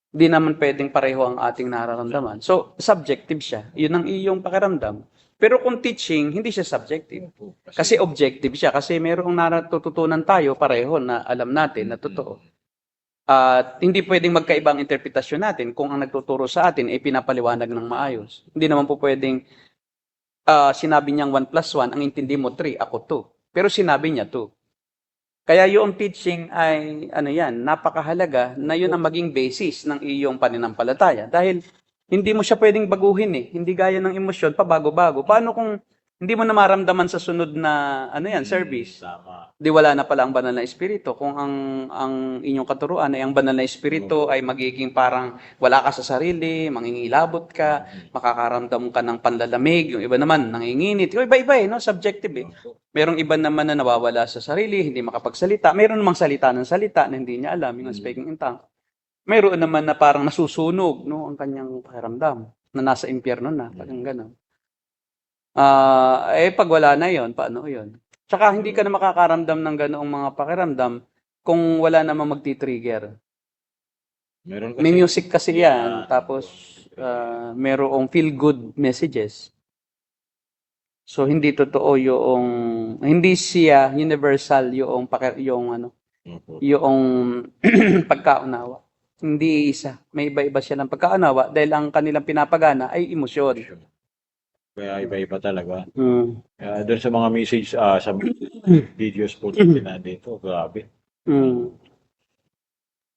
Hindi naman pwedeng pareho ang ating nararamdaman. So, subjective siya. Yun ang iyong pakiramdam. Pero kung teaching, hindi siya subjective. Kasi objective siya. Kasi mayroong natututunan tayo pareho na alam natin na totoo. At hindi pwedeng magkaibang interpretasyon natin kung ang nagtuturo sa atin ay pinapaliwanag ng maayos. Hindi naman po pwedeng sinabi niyang 1 plus 1, ang intindi mo 3, ako 2. Pero sinabi niya 2. Kaya yung teaching ay, napakahalaga na yun ang maging basis ng iyong pananampalataya. Dahil hindi mo siya pwedeng baguhin eh. Hindi gaya ng emosyon, pabago-bago. Paano kung hindi mo na maramdaman sa sunod na, service? Di wala na pala ang banal na espiritu. Kung ang inyong katuruan ay ang banal na espiritu ay magiging parang wala ka sa sarili, mangingilabot ka, makakaramdam ka ng panlalamig, yung iba naman nanginginit. Yung iba-iba no? Subjective eh. Merong iba naman na nawawala sa sarili, hindi makapagsalita. Meron namang salita ng salita na hindi niya alam, yung speaking in tongues. Meron naman na parang nasusunog, no, ang kanyang pakiramdam, na nasa impyerno na, parang gano'n. Pag wala na yon, paano yon? Tsaka hindi ka na makakaramdam ng ganoong mga pakiramdam kung wala namang magti-trigger. May music kasi yan, tapos merong feel-good messages. So hindi totoo hindi siya universal yung pagkaunawa. Hindi isa. May iba-iba siya ng pagkaunawa dahil ang kanilang pinapagana ay emosyon. Kaya iba-iba talaga. Doon sa mga message, sa videos po na dito, grabe.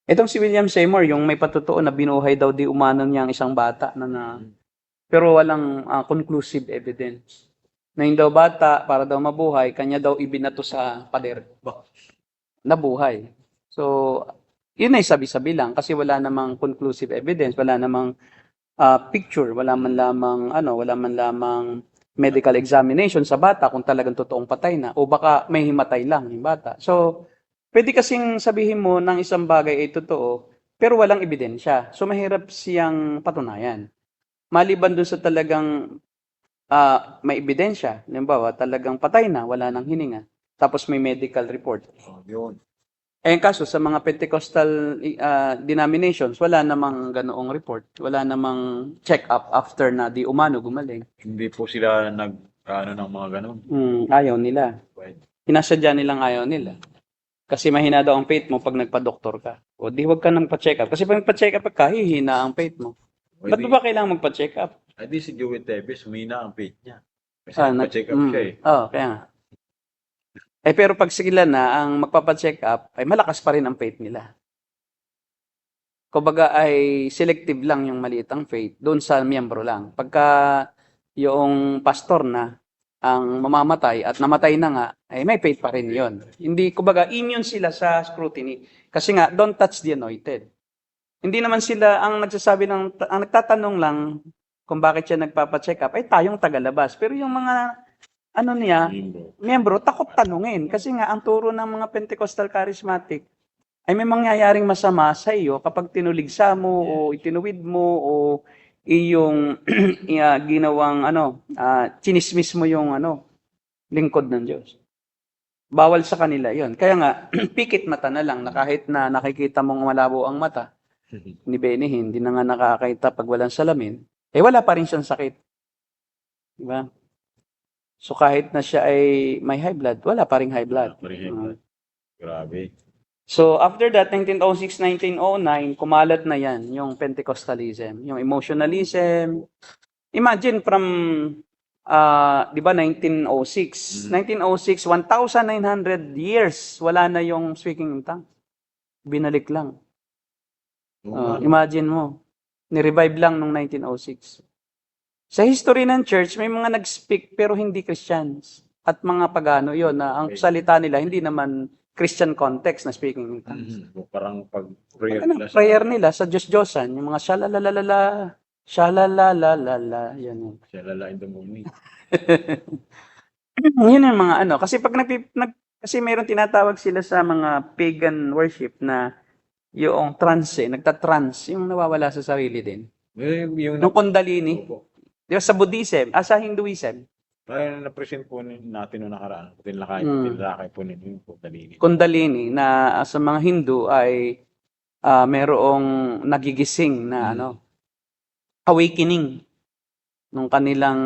Itong si William Seymour, yung may patotoo na binuhay daw di umano niya ang isang bata pero walang conclusive evidence. Na yung daw bata, para daw mabuhay, kanya daw ibinato sa pader. Nabuhay. So, yun ay sabi-sabi lang kasi wala namang conclusive evidence, wala namang picture, wala man lamang medical examination sa bata kung talagang totoong patay na o baka may himatay lang yung bata. So, pwede kasing sabihin mo ng isang bagay ay totoo pero walang ebidensya. So, mahirap siyang patunayan. Maliban dun sa talagang may ebidensya, halimbawa talagang patay na, wala nang hininga, tapos may medical report. Yun. Yung kaso sa mga Pentecostal denominations, wala namang ganoong report. Wala namang check-up after na di umano gumaling. Hindi po sila ng mga ganon. Ayaw nila. Hinasadya nilang ayaw nila. Kasi mahina daw ang faith mo pag nagpa-doktor ka. O di wag ka nang pa-check up. Kasi pag nagpa-check up ka, hihina ang faith mo. Ba't mo ba kailangan magpa-check up? Di si Joey Tevez, humina ang faith niya. Kasi nagpa-check up siya eh. Kaya nga. Pero pag sila na ang magpapa-check up, ay malakas pa rin ang faith nila. Kumbaga ay selective lang yung maliit ang faith, doon sa miyembro lang. Pagka yung pastor na ang mamamatay at namatay na nga, ay may faith pa rin yon. Hindi, kumbaga, immune sila sa scrutiny. Kasi nga, don't touch the anointed. Hindi naman sila ang nagsasabi ang nagtatanong lang kung bakit siya nagpapa-check up, ay tayong tagalabas. Pero yung mga miyembro, takot tanungin. Kasi nga, ang turo ng mga Pentecostal charismatic ay may mangyayaring masama sa iyo kapag tinuligsa mo o itinuwid mo o iyong ginawang chinismis mo yung lingkod ng Diyos. bawal sa kanila yon. Kaya nga, pikit mata na lang na kahit na nakikita mong malabo ang mata, ni Benny, hindi na nga nakakita pag walang salamin, wala pa rin siyang sakit. Diba? So kahit na siya ay may high blood, wala pa ring high blood. Grabe. So after that, 1906, 1909, kumalat na yan, yung Pentecostalism, yung emotionalism. Imagine from, di ba, 1906. 1906, 1,900 years, wala na yung speaking in tongues. Binalik lang. Imagine mo, ni-revive lang nung 1906. Sa history ng church, may mga nag-speak pero hindi Christians. At mga pagano yon na ang salita nila hindi naman Christian context na speaking in tongues. Parang pag-prayer Ano, prayer nila sa Diyos-Diyosan, yung mga shalalalala, shalalalala, yan. Shalala in the morning. Yun yung mga ano. Kasi pag kasi mayroon tinatawag sila sa mga pagan worship na yung trance, nagtatrance, yung nawawala sa sarili din. Yung Yung Kundalini. Di ba sa Buddhism, sa Hinduism, Kaya na-present po natin noong nakaraan. Tinlakay po ninyo yung Kundalini. Kundalini na sa mga Hindu ay merong nagigising na awakening ng kanilang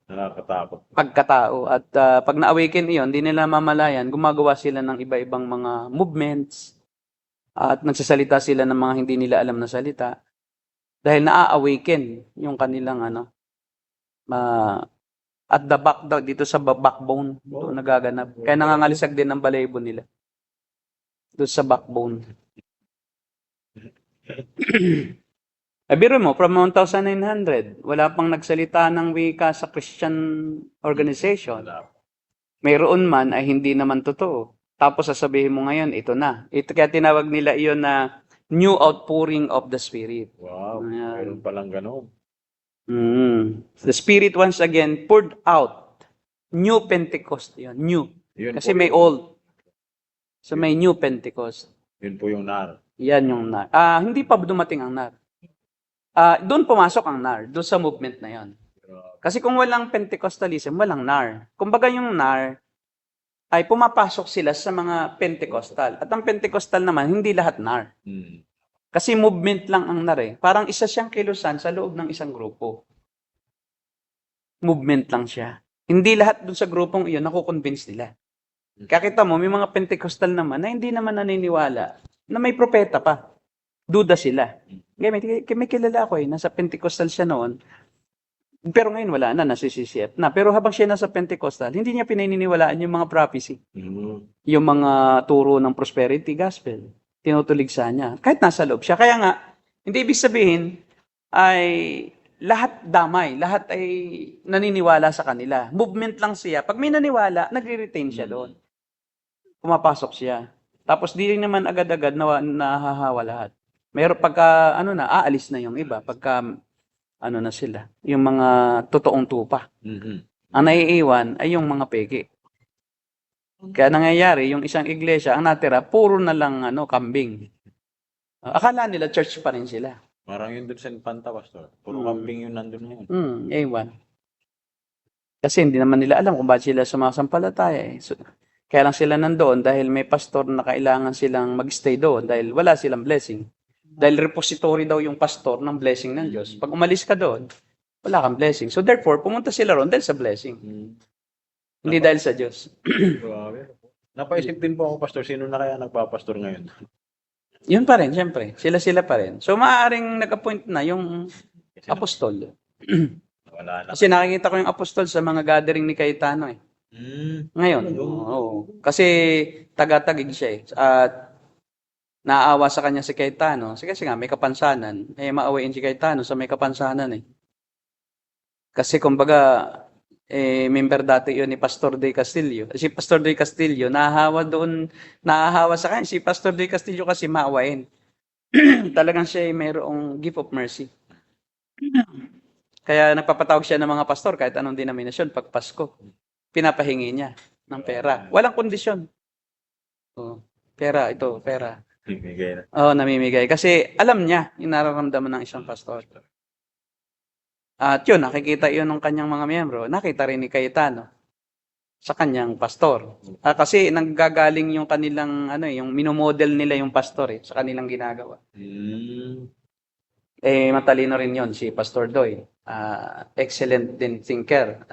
Nakakatakot. pagkatao. At pag na-awaken iyon, hindi nila mamalayan, gumagawa sila ng iba-ibang mga movements at nagsasalita sila ng mga hindi nila alam na salita dahil na-awaken yung kanilang at the back daw, dito sa backbone, doon nagaganap. Kaya nangangalisag din ng balahibo nila. Doon sa backbone. Biro mo, from 1,900, wala pang nagsalita ng wika sa Christian organization. Mayroon man ay hindi naman totoo. Tapos sasabihin mo ngayon, ito na. Ito kaya tinawag nila iyon na new outpouring of the Spirit. Wow, mayroon palang gano'n. The Spirit once again poured out. New Pentecost yun. New. Kasi may old. So may new Pentecost. Yun po yung nar. Yan yung nar. Hindi pa dumating ang nar. Doon pumasok ang nar. Doon sa movement na yon. Kasi kung walang Pentecostalism, walang nar. Kumbaga yung nar ay pumapasok sila sa mga Pentecostal. At ang Pentecostal naman, hindi lahat nar. Kasi movement lang ang nar eh. Parang isa siyang kilusan sa loob ng isang grupo. Movement lang siya. Hindi lahat dun sa grupong iyon nakukonvince nila. Kakita mo, may mga Pentecostal naman na hindi naman naniniwala na may propeta pa. Duda sila. May kilala ako nasa Pentecostal siya noon. Pero ngayon wala na, nasa CCF na. Pero habang siya nasa Pentecostal, hindi niya pinaniniwalaan yung mga prophecy. Yung mga turo ng prosperity gospel. Tinutuligsa niya. Kahit nasa loob siya. Kaya nga, hindi ibig sabihin ay lahat damay, lahat ay naniniwala sa kanila. Movement lang siya. Pag may naniwala, nagre-retain siya doon. Pumapasok siya. Tapos di rin naman agad-agad nahahawa lahat. Mayroon pagka, aalis na yung iba. Pagka, na sila. Yung mga totoong tupa. Ang naiiwan ay yung mga peke. Kaya nangyayari, yung isang iglesia, ang natira, puro na lang kambing. Akala nila church pa rin sila. Parang yun dun sa Infanta, Pastor. Puro kambing yun nandun ngayon. Ewan. Kasi hindi naman nila alam kung bakit sila sumasampalataya. So, kaya lang sila nandoon dahil may pastor na kailangan silang mag-stay doon dahil wala silang blessing. Dahil repository daw yung pastor ng blessing ng Diyos. Pag umalis ka doon, wala kang blessing. So therefore, pumunta sila roon dahil sa blessing. Hindi dahil sa Diyos. Napaisip din po ako, Pastor, sino na kaya nagpapastor ngayon? Yun pa rin, siyempre. Sila pa rin. So maaaring nag-appoint na yung apostol. Wala na. Kasi nakikita ko yung apostol sa mga gathering ni Cayetano eh. Ngayon. Oo. Kasi taga-tagig siya eh. At naawa sa kanya si Cayetano. Kasi nga may kapansanan. Maawain si Cayetano sa may kapansanan eh. Kasi kumbaga, member dati yun ni Pastor De Castillo. Si Pastor De Castillo, nahahawa sa kanya. Si Pastor De Castillo kasi maawain. Talagang siya ay mayroong gift of mercy. Kaya nagpapatawag siya ng mga pastor kahit anong denominasyon pag Pasko. Pinapahingi niya ng pera. Walang kondisyon. Pera. Namimigay na. Namimigay. Kasi alam niya yung nararamdaman ng isang pastor. At yun, nakikita yun ng kanyang mga miyembro. Nakita rin ni Cayetano. sa kanyang pastor. Kasi nanggagaling yung kanilang yung minomodel nila yung pastor sa kanilang ginagawa. Matalino rin yon si Pastor Doy. Excellent din thinker.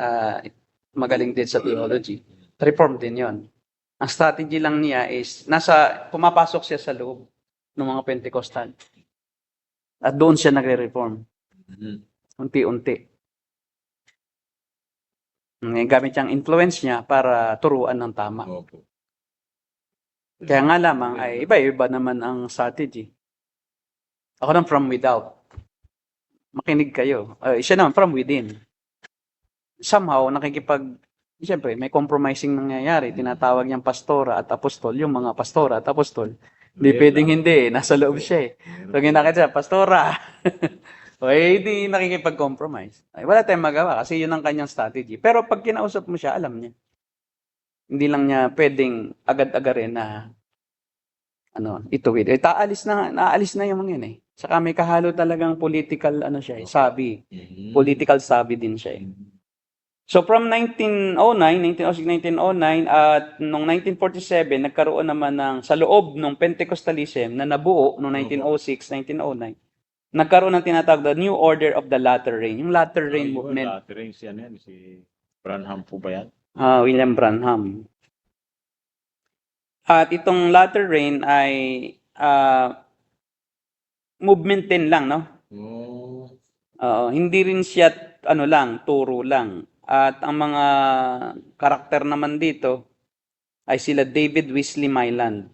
Magaling din sa theology. Reform din yon. Ang strategy lang niya is pumapasok siya sa loob ng mga Pentecostal. At doon siya nagre-reform. Unti-unti. Gamit niyang influence niya para turuan ng tama. Opo. Kaya nga lamang ay iba-iba naman ang strategy. Ako naman from without. Makinig kayo. Siya naman from within. Somehow, siyempre, may compromising nangyayari. Tinatawag niyang pastora at apostol. Yung mga pastora at apostol. Hindi pwedeng hindi. Nasa loob siya So, ginakit siya, pastora. Hindi nakikipag-compromise. Wala tayong magawa kasi yun ang kanyang strategy. Pero pag kinausap mo siya, alam niya. Hindi lang niya pwedeng agad-agarin na ituwid. Naalis na yung mga yun Saka may kahalo talagang political savvy. Political savvy din siya So from 1906, 1909 at noong 1947 nagkaroon naman sa loob ng Pentecostalism na nabuo noong 1906, 1909. Nagkaroon ng tinatawag na New Order of the Latter Rain. Yung Latter Rain movement. Latter Rain, si Branham po ba yan? William Branham. At itong Latter Rain ay movement din lang, no? Hindi rin siya turo lang. At ang mga karakter naman dito ay sila David Wesley Myland.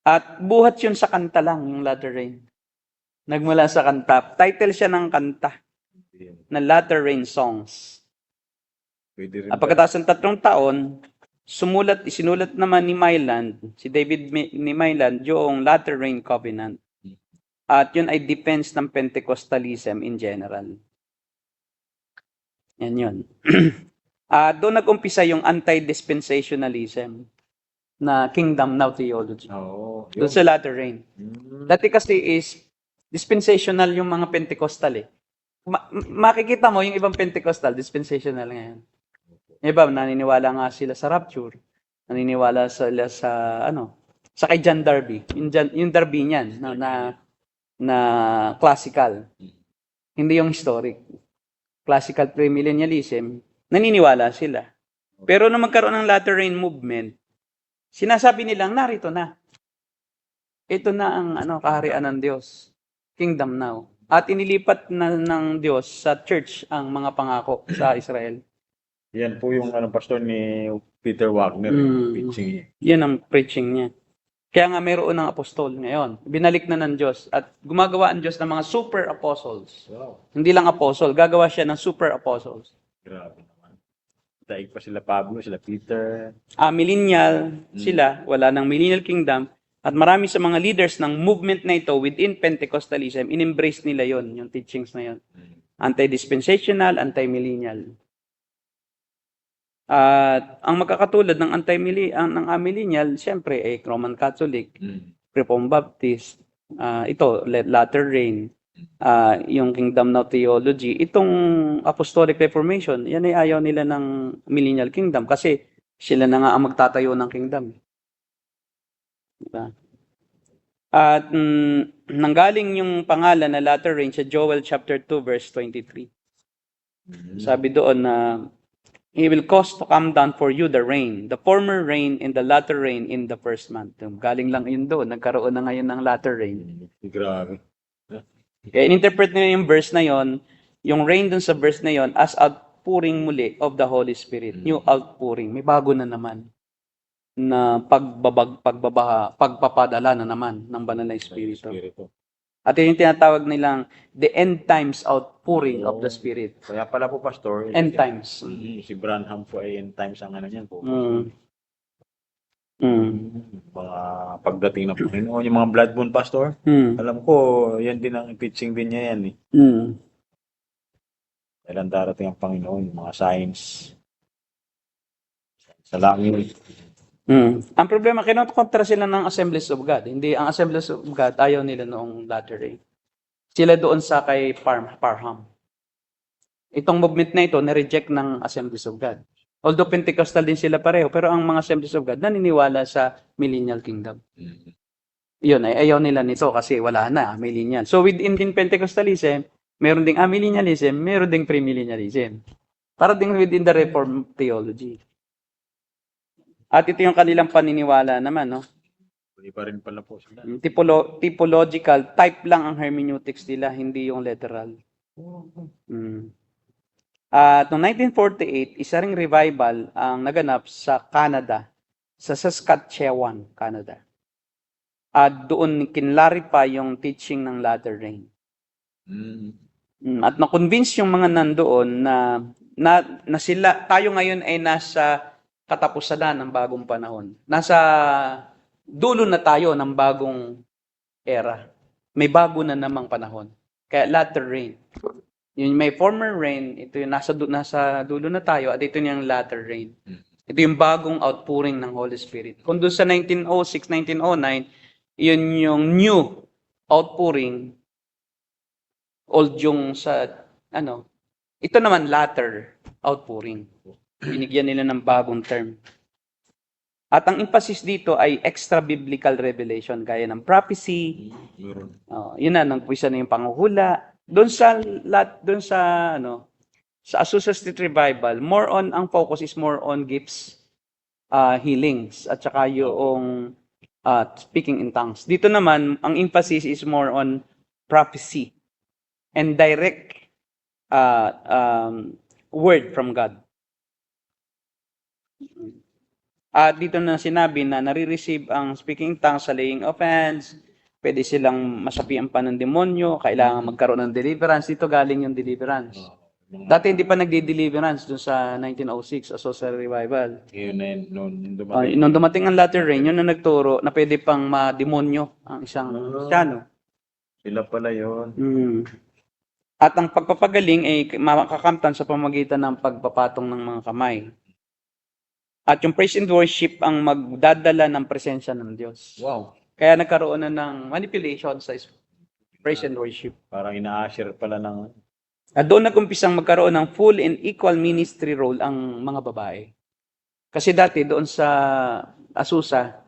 At buhat yun sa kanta lang, yung Latter Rain. Nagmula sa kanta. Title siya ng kanta na Latter Rain Songs. Pagkatapos ng 3 taon, isinulat naman ni Myland, si David ni Myland, yung Latter Rain Covenant. At yun ay defense ng Pentecostalism in general. Yan yun. Doon nag-umpisa yung anti-dispensationalism na Kingdom Now theology. Doon sa Latter Rain. Dati kasi is dispensational yung mga Pentecostal makikita mo yung ibang Pentecostal, dispensational ngayon. Iba, naniniwala nga sila sa rapture. Naniniwala sila sa kay John Darby. Yung Darby niyan, na classical. Hindi yung historic. Classical premillennialism, naniniwala sila. Pero nung magkaroon ng Latter Rain movement, sinasabi nilang narito na. Ito na ang kaharian ng Diyos. Kingdom Now. At inilipat na ng Diyos sa church ang mga pangako sa Israel. Yan po yung pastor ni Peter Wagner. Preaching. Yan ang preaching niya. Kaya nga mayroon ng apostol ngayon. Binalik na ng Diyos at gumagawa ang Diyos ng mga super apostles. Wow. Hindi lang apostle, gagawa siya ng super apostles. Grabe naman. Daig pa sila Pablo, sila Peter. Millennial sila, wala ng millennial kingdom. At marami sa mga leaders ng movement na ito within Pentecostalism, in-embrace nila yon, yung teachings na yon. Anti-dispensational, anti-millennial. At ang magkakatulad ng amillennial, siyempre Roman Catholic, Reformed Baptist, ito Latter Rain, yung Kingdom Now theology, itong Apostolic Reformation, yan ay ayaw nila ng millennial kingdom kasi sila na nga ang magtatayo ng kingdom. Diba? At nanggaling yung pangalan na Latter Rain sa Joel chapter 2 verse 23. Sabi doon na He will cause to come down for you the rain, the former rain and the latter rain in the first month. Galing lang yun doon. Nagkaroon na ngayon ng latter rain. Grabe. Kaya in-interpret nila yung verse na yon, yung rain dun sa verse na yon as outpouring muli of the Holy Spirit. New outpouring. May bago na naman na pagpapadala na naman ng banal na Espiritu. At yun yung tinatawag nilang the end times outpouring of the Spirit. Kaya pala po, Pastor. End times. Si Branham po ay end times ang niyan po. Mga pagdating ng Panginoon, yung mga blood moon, Pastor. Alam ko, yan din ang teaching din niya yan. Kailan darating ang Panginoon, yung mga signs. Sa langit. Ang problema, kinokontra sila ng Assemblies of God. Hindi, ang Assemblies of God, ayaw nila noong latter rain. Sila doon sa kay Parham. Itong movement na ito, na-reject ng Assemblies of God. Although Pentecostal din sila pareho, pero ang mga Assemblies of God naniniwala sa millennial kingdom. Yun, ay ayaw nila nito kasi wala na, millennial. So within din Pentecostalism, meron ding amillennialism, meron ding premillennialism. Para ding within the Reformed theology. At ito yung kanilang paniniwala naman, no? Hindi pa rin pala po sila. Typological, type lang ang hermeneutics nila, hindi yung literal. At noong 1948, isa ring revival ang naganap sa Canada, sa Saskatchewan, Canada. At doon kinlarify yung teaching ng latter rain. At na-convince yung mga nandoon na sila, tayo ngayon ay nasa katapusan na ng bagong panahon. Nasa dulo na tayo ng bagong era. May bago na namang panahon. Kaya latter rain. Yung may former rain, ito yung nasa dulo na tayo, at ito yung latter rain. Ito yung bagong outpouring ng Holy Spirit. Kung doon sa 1906, 1909, yun yung new outpouring, old yung sa, ito naman latter outpouring. Binigyan nila ng bagong term. At ang emphasis dito ay extra biblical revelation, gaya ng prophecy. Yun na, nagpisa na yung panghuhula. Doon sa Azusa Street Revival, ang focus is more on gifts, healings, at saka yung speaking in tongues. Dito naman, ang emphasis is more on prophecy and direct word from God. At dito na sinabi na nare-receive ang speaking in tongues sa laying of hands, pwede silang masapian pa ng demonyo, kailangan magkaroon ng deliverance. Dito galing yung deliverance. Dati hindi pa nagdi-deliverance dun sa 1906 Azusa Revival. Yun na yun, dumating. Nung dumating ang latter rain, yun na nagturo na pwede pang ma-demonyo ang isang Kristiyano. Sila pala yun. At ang pagpapagaling ay makakamtan sa pamagitan ng pagpapatong ng mga kamay. At yung praise and worship ang magdadala ng presensya ng Diyos. Wow. Kaya nagkaroon na ng manipulation sa praise and worship. Parang ina-assure pala ng... At doon nag-umpisang magkaroon ng full and equal ministry role ang mga babae. Kasi dati doon sa Azusa,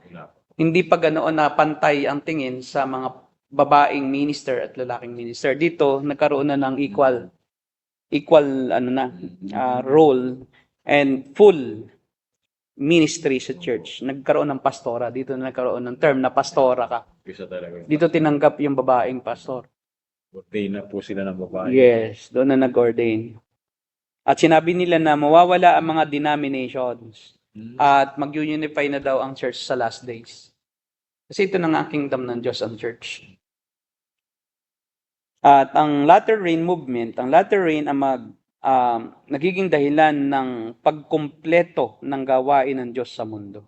hindi pa ganoon na pantay ang tingin sa mga babaeng minister at lalaking minister. Dito nagkaroon na ng equal role and full ministry sa church. Nagkaroon ng pastora. Dito na nagkaroon ng term na pastora ka. Isa talaga. Dito tinanggap yung babaeng pastor. Ordain na po sila ng babae. Yes, doon na nag-ordain. At sinabi nila na mawawala ang mga denominations at mag-unify na daw ang church sa last days. Kasi ito na nga ang kingdom ng Diyos, ang church. At ang latter rain movement, ang nagiging dahilan ng pagkumpleto ng gawain ng Diyos sa mundo.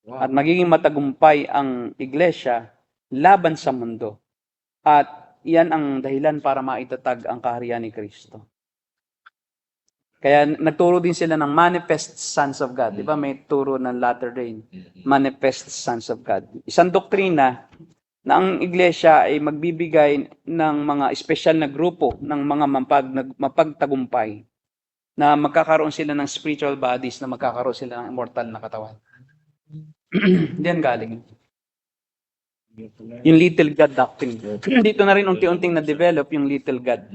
Wow. At magiging matagumpay ang iglesia laban sa mundo. At iyan ang dahilan para maitatag ang kaharian ni Kristo. Kaya nagturo din sila ng manifest sons of God. Di ba may turo ng latter rain? Manifest sons of God. Isang doktrina na ang iglesia ay magbibigay ng mga espesyal na grupo ng mga mapagtagumpay na magkakaroon sila ng spiritual bodies, na magkakaroon sila ng immortal na katawan. Diyan galing. Yung little God doctrine. Dito na rin unti-unting na-develop yung little God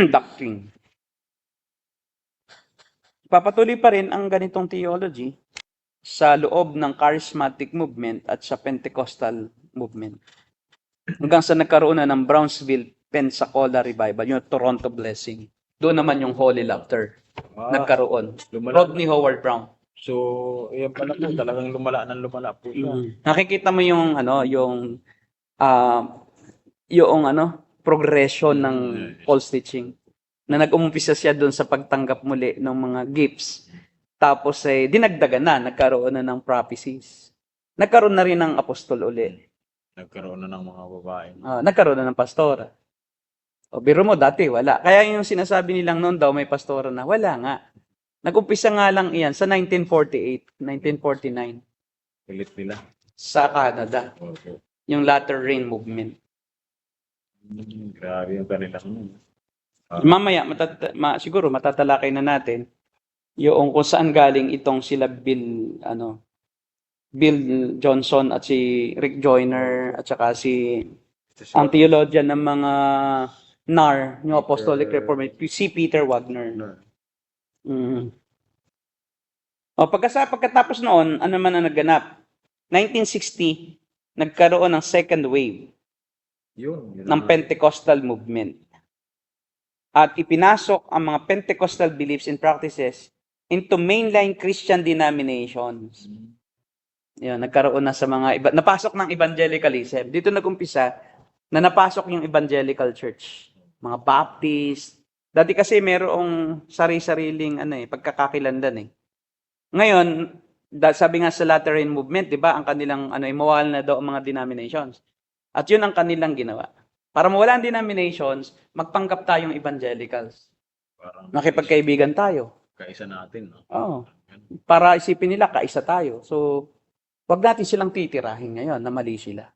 doctrine. Papatuloy pa rin ang ganitong theology sa loob ng charismatic movement at sa Pentecostal movement. Hanggang sa nagkaroon na ng Brownsville Pensacola Revival, yung Toronto Blessing. Doon naman yung Holy Laughter nagkaroon. Rodney Howard Brown. So, yan pala po, talagang lumala po siya. Nakikita mo yung progression ng Paul's teaching. Na nag-umumpisa siya doon sa pagtanggap muli ng mga gifts. Tapos dinagdagan na, nagkaroon na ng prophecies. Nagkaroon na rin ng apostol uli. Nagkaroon na ng mga babae. Nagkaroon na ng pastora. O biro mo, dati wala. Kaya yung sinasabi nilang noon daw may pastora na, wala nga. Nag-umpisa nga lang iyan sa 1948, 1949. Pilit nila. Sa Canada. Okay. Yung latter rain movement. Grabe yung kanilang. Mamaya, siguro matatalakay na natin yung kung saan galing itong sila Bill Johnson at si Rick Joyner at saka ang theologian ng mga NAR, New Apostolic Reformation, si Peter Wagner. Mm. Pagkatapos noon, ano man ang naganap? 1960, nagkaroon ng second wave Yun ng Pentecostal movement. At ipinasok ang mga Pentecostal beliefs and practices into mainline Christian denominations. Yun, nagkaroon na sa mga iba, napasok ng evangelicalism. Dito nag-umpisa na napasok yung evangelical church. Mga Baptist. Dati kasi merong sari-sariling pagkakakilanlan eh. Ngayon, sabi nga sa Lateran movement, 'di ba, ang kanilang mawala na daw ang mga denominations. At 'yun ang kanilang ginawa. Para mawala ang denominations, magpanggap tayong evangelicals. Parang Makipagkaibigan tayo. kaisa natin, no? Oo. Para isipin nila kaisa tayo. So, wag natin silang titirahin ngayon na mali sila.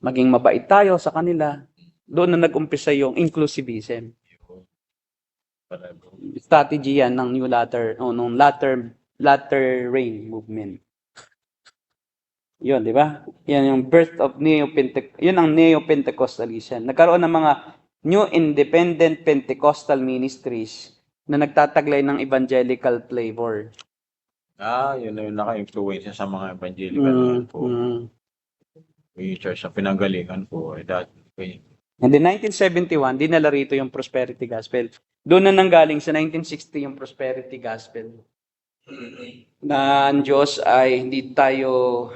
Maging mabait tayo sa kanila. Doon na nag-umpisa yung inclusivism. Strategy yan ng nung latter rain movement. Yun, di ba? Yan yung birth of yun ang Neo-Pentecostalism. Nagkaroon ng mga new independent Pentecostal ministries na nagtataglay ng evangelical flavor. Yun na yung naka-influence sa mga evangelical po. Yung church na pinanggalingan po. And in 1971, dinala rito yung prosperity gospel. Doon na nanggaling sa 1960 yung prosperity gospel. Na ang Diyos ay hindi tayo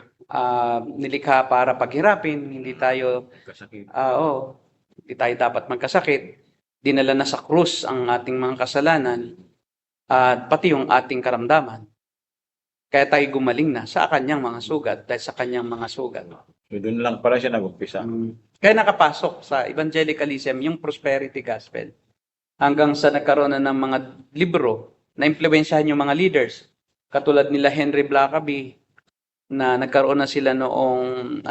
nilikha para paghirapin, hindi tayo Kasakit. hindi tayo dapat magkasakit. Dinala na sa krus ang ating mga kasalanan at pati yung ating karamdaman. Kaya tayo gumaling na sa kanyang mga sugat dahil sa kanyang mga sugat. So doon lang pala siya nag-umpisa. Kaya nakapasok sa evangelicalism yung prosperity gospel. Hanggang sa nagkaroon na ng mga libro na impluwensyahan yung mga leaders. Katulad nila Henry Blackaby na nagkaroon na sila noong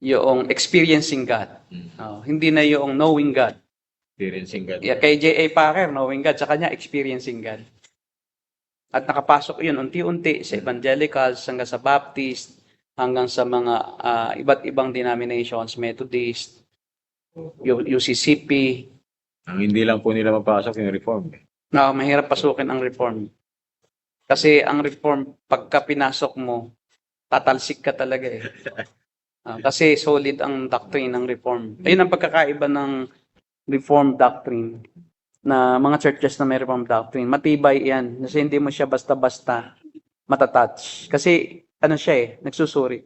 yung experiencing God. Hindi na yung knowing God. Experiencing God. Yeah, kay J.A. Packer, knowing God. Sa kanya, experiencing God. At nakapasok yun unti-unti sa evangelicals hanggang sa Baptist, hanggang sa mga iba't ibang denominations, Methodist, UCCP. Ang hindi lang po nila mapasok yung reform. Mahirap pasukin ang reform. Kasi ang reform, pagka pinasok mo, tatalsik ka talaga eh. Kasi solid ang doctrine ng reform. Ayun ang pagkakaiba ng reform doctrine na mga churches na may reform doctrine. Matibay yan. Kasi hindi mo siya basta-basta matatouch. Kasi siya nagsusuri.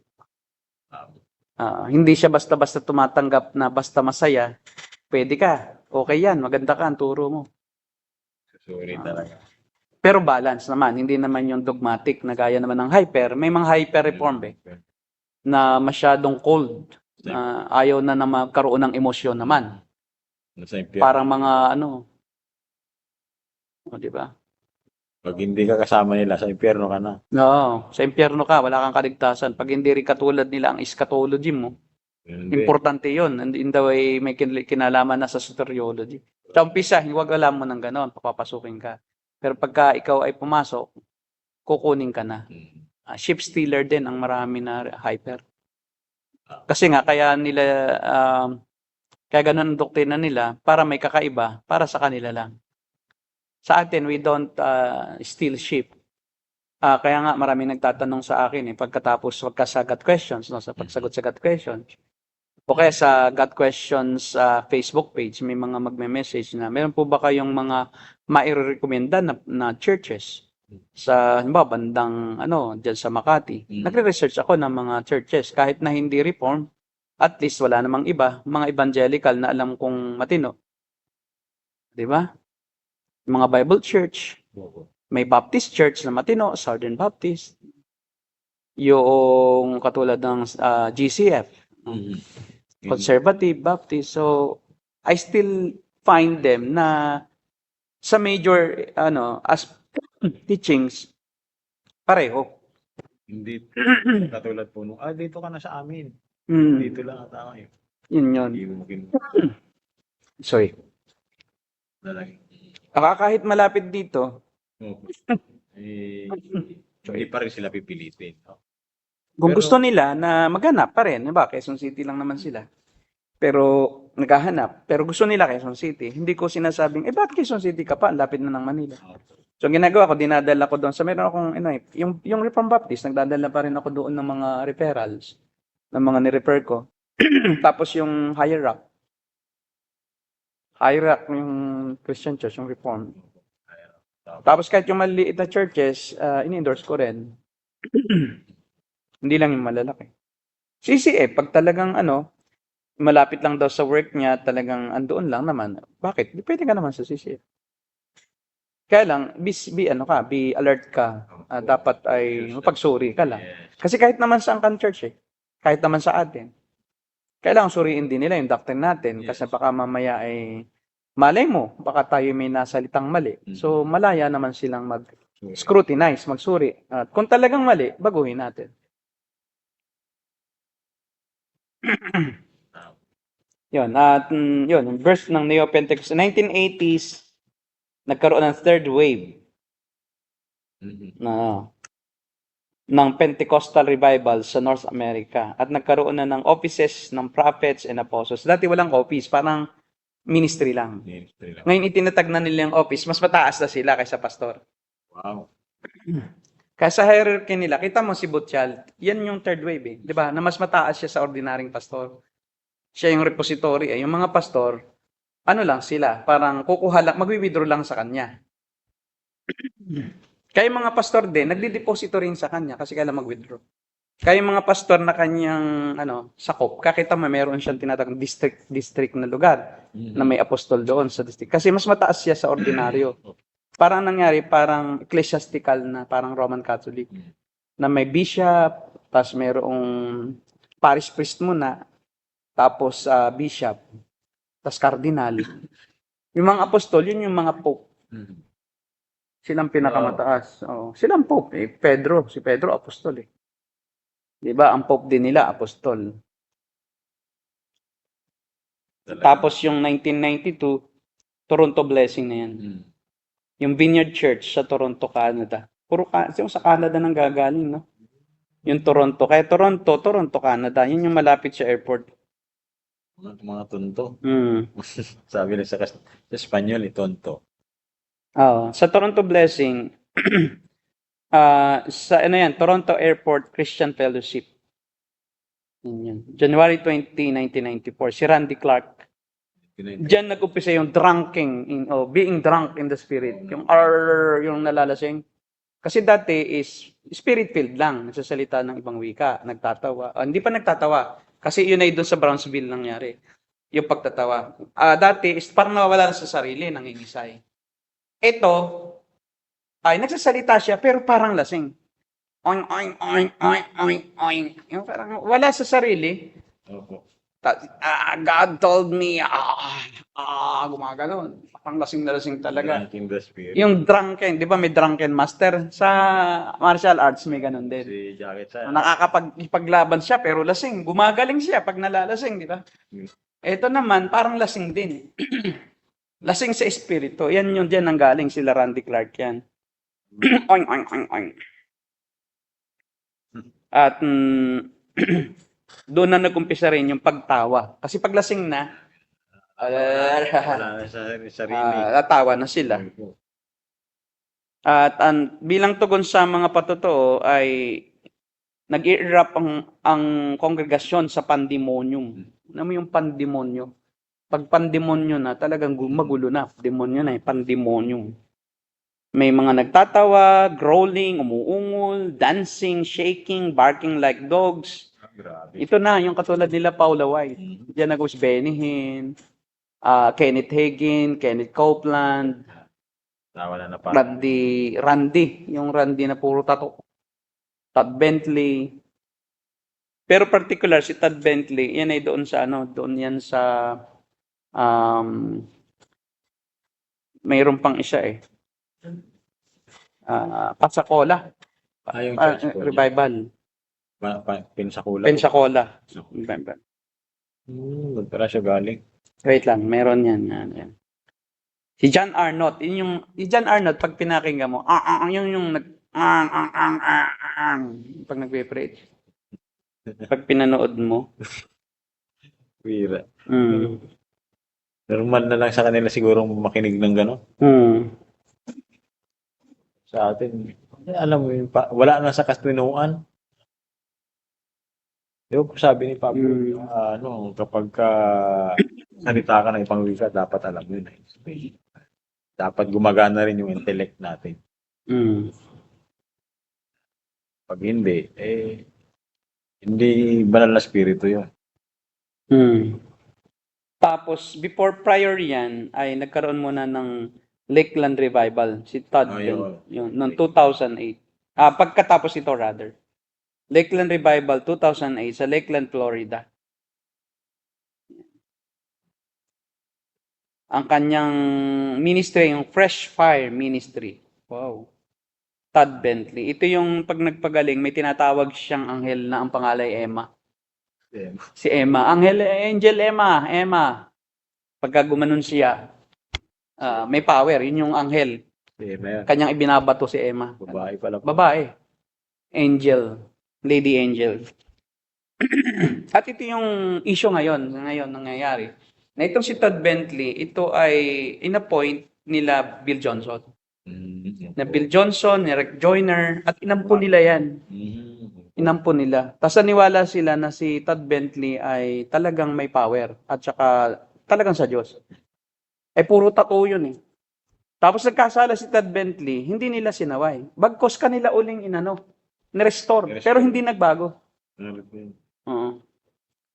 Hindi siya basta-basta tumatanggap na basta masaya. Pwede ka. Okay yan. Maganda ka ang turo mo. Susuri talaga. Pero balance naman. Hindi naman yung dogmatic na gaya naman ng hyper. May mga hyper reform na masyadong cold. Ayaw na magkaroon ng emosyon naman. Parang mga di ba? Pag hindi ka kasama nila, sa impyerno ka na. No, sa impyerno ka, wala kang kaligtasan. Pag hindi rin katulad nila ang eschatology mo, importante yun. In the way may kinalaman na sa soteriology. Sa umpisa, huwag alam mo ng ganon, papapasukin ka. Pero pagka ikaw ay pumasok, kukunin ka na. Ship stealer din ang marami na hyper. Kasi nga, kaya ganon ang doktrina nila, para may kakaiba, para sa kanila lang. Sa atin, we don't steal sheep. Kaya nga maraming nagtatanong sa akin pagkatapos sa God Questions, sa pagsagot sa God Questions. O kaya sa God Questions Facebook page, may mga magme-message na, meron po ba kayong mga mairekomenda na churches sa bandang diyan sa Makati? Nagre-research ako ng mga churches kahit na hindi reform, at least wala namang iba, mga evangelical na alam kong matino. 'Di ba? Mga Bible Church, may Baptist Church na matino, Southern Baptist, yung katulad ng GCF, Conservative Baptist. So, I still find them na sa major as teachings, pareho. Hindi katulad po nung, dito ka na sa amin. Dito lang at tayo. Yun. Sorry. Kahit malapit dito, Opo. Eh, hindi pa rin sila pipilitin. No? Kung Pero- gusto nila na maghanap pa rin, diba? Quezon City lang naman sila. Pero naghahanap. Pero gusto nila Quezon City. Hindi ko sinasabing, bakit Quezon City ka pa? Ang lapit na ng Manila. So, ang ginagawa ko, dinadala ko doon. Sa meron akong, yung Reform Baptist, nagdadala pa rin ako doon ng mga referrals, ng mga nirefer ko. Tapos yung hierarch, yung Christian Church, yung Reform. Tapos kahit yung maliit na churches, ini-endorse ko rin. Hindi lang yung malalaki. CCF, pag talagang malapit lang daw sa work niya, talagang andoon lang naman. Bakit? Di pwede ka naman sa CCF. Kaya lang, be alert ka. Dapat ay mapagsuri ka lang. Yes. Kasi kahit naman sa angkan church kahit naman sa atin, kailangan suriin din nila yung doctrine natin. Kasi baka mamaya ay, malay mo, baka tayo may nasalitang mali. So, malaya naman silang mag-scrutinize, magsuri. At kung talagang mali, baguhin natin. Yun, at yun, yung verse ng Neo-Pentecost, 1980s, nagkaroon ng third wave ng Pentecostal revival sa North America at nagkaroon na ng offices ng prophets and apostles. Dati walang office, parang ministry lang. Ministry lang. Ngayon itinatag na nila yung office, mas mataas na sila kaysa pastor. Wow. Kaya sa hierarchy nila, kita mo si Butchal, yan yung third wave 'di ba? Na mas mataas siya sa ordinaryong pastor. Siya yung repository Yung mga pastor, lang sila, parang kukuha lang, magwi-withdraw lang sa kanya. Kaya yung mga pastor din, nagdi-deposito rin sa kanya kasi kailangan mag-withdraw. Kaya yung mga pastor na kanyang sakop, kakita mo meron siyang tinatawag district na lugar na may apostol doon sa district. Kasi mas mataas siya sa ordinaryo. Parang nangyari, parang ecclesiastical na, parang Roman Catholic. Na may bishop, tapos mayroong parish priest muna, tapos bishop, tapos cardinal. Yung mga apostol, yun yung mga pope. Silang pinakamataas. Silang pope. Si Pedro, apostol Diba? Ang pope din nila, apostol. Tapos yung 1992, Toronto Blessing na yan. Yung Vineyard Church sa Toronto, Canada. Yung sa Canada nang gagaling, no? Yung Toronto. Kaya Toronto, Canada. Yun yung malapit sa airport. Mga tonto. Mm. Sabi na sa Espanyol, tonto. Sa Toronto Blessing, sa Toronto Airport Christian Fellowship. Yan. January 20, 1994, si Randy Clark. Diyan nag-umpisa yung being drunk in the spirit. Yung nalalasing. Kasi dati is spirit-filled lang, nagsasalita ng ibang wika, nagtatawa. Hindi pa nagtatawa, kasi yun ay doon sa Brownsville nangyari. Yung pagtatawa. Dati is parang nawawala na sa sarili, nangingisay. Ito, ay nagsasalita siya, pero parang lasing. Oing, oing, oing, oing, oing, oing. Yung parang wala sa sarili. Opo. God told me, gumaganon. Parang lasing na lasing talaga. Drunk in the spirit. Yung drunken, di ba may drunken master? Sa martial arts may ganun din. Si Jacket sa Nakakapaglaban siya pero lasing. Gumagaling siya pag nalalasing, di ba? Ito naman, parang lasing din. Lasing sa espiritu. Yan yung dyan ang galing sila Randy Clark yan. Oing, oing, oing, oing. At doon na nag-umpisa rin yung pagtawa. Kasi paglasing na, wala na sa sarili. tatawa na sila. At bilang tugon sa mga patotoo ay nag-erupt ang kongregasyon sa pandemonium. Ano mo yung pandemonyo? Pag pandemonyo na, talagang magulo na. Demonyo na, pandemonium. May mga nagtatawa, growling, umuungol, dancing, shaking, barking like dogs. Grabe. Ito na, yung katulad nila Paula White. Diyan nag-us Benny Hinn, Kenneth Hagin, Kenneth Copeland, Nawala na parang. Randy, yung Randy na puro tato. Todd Bentley. Pero particular si Todd Bentley, yan ay doon yan sa mayroon pang isa Pensacola. Yung church po. Revival. Pensacola. Pensacola. Revival. Nagtara siya galing. Wait lang, meron yan. Si John Arnott, si John Arnott, pag pinakinggan mo, yung pag nagpe-preach. Pag pinanood mo. Bira. Mm. Normal na lang sa kanila siguro makinig ng gano'n. Mm. Sa atin, alam mo yun, wala na sa katinuan. Di ba sabi ni Pablo, kapag salita ka ng ibang wika, dapat alam mo yun. Dapat gumagana rin yung intellect natin. Mm. Pag hindi, hindi banal na spirito yun. Mm. Tapos, prior yan, ay nagkaroon muna ng Lakeland Revival, si Todd Ayun. yun, noong 2008. Pagkatapos ito, rather. Lakeland Revival, 2008, sa Lakeland, Florida. Ang kanyang ministry, yung Fresh Fire Ministry. Wow. Todd Bentley. Ito yung pag nagpagaling, may tinatawag siyang anghel na ang pangalay Emma. Si Emma. Angel Emma. Pagka gumanon siya, may power. Yun yung anghel. Kanyang ibinabato si Emma. Babae pala. Babae. Angel. Lady Angel. At ito yung issue ngayon nangyayari. Na itong si Todd Bentley, ito ay in-appoint nila Bill Johnson. Na Bill Johnson, ni Rick Joyner, at inampun nila yan. Inampun nila. Tapos naniwala sila na si Todd Bentley ay talagang may power at saka talagang sa Diyos. Puro tattoo yun eh. Tapos nagkasala si Todd Bentley, hindi nila sinaway. Bagkos kanila uling ni-restore. Pero hindi nagbago. Oo.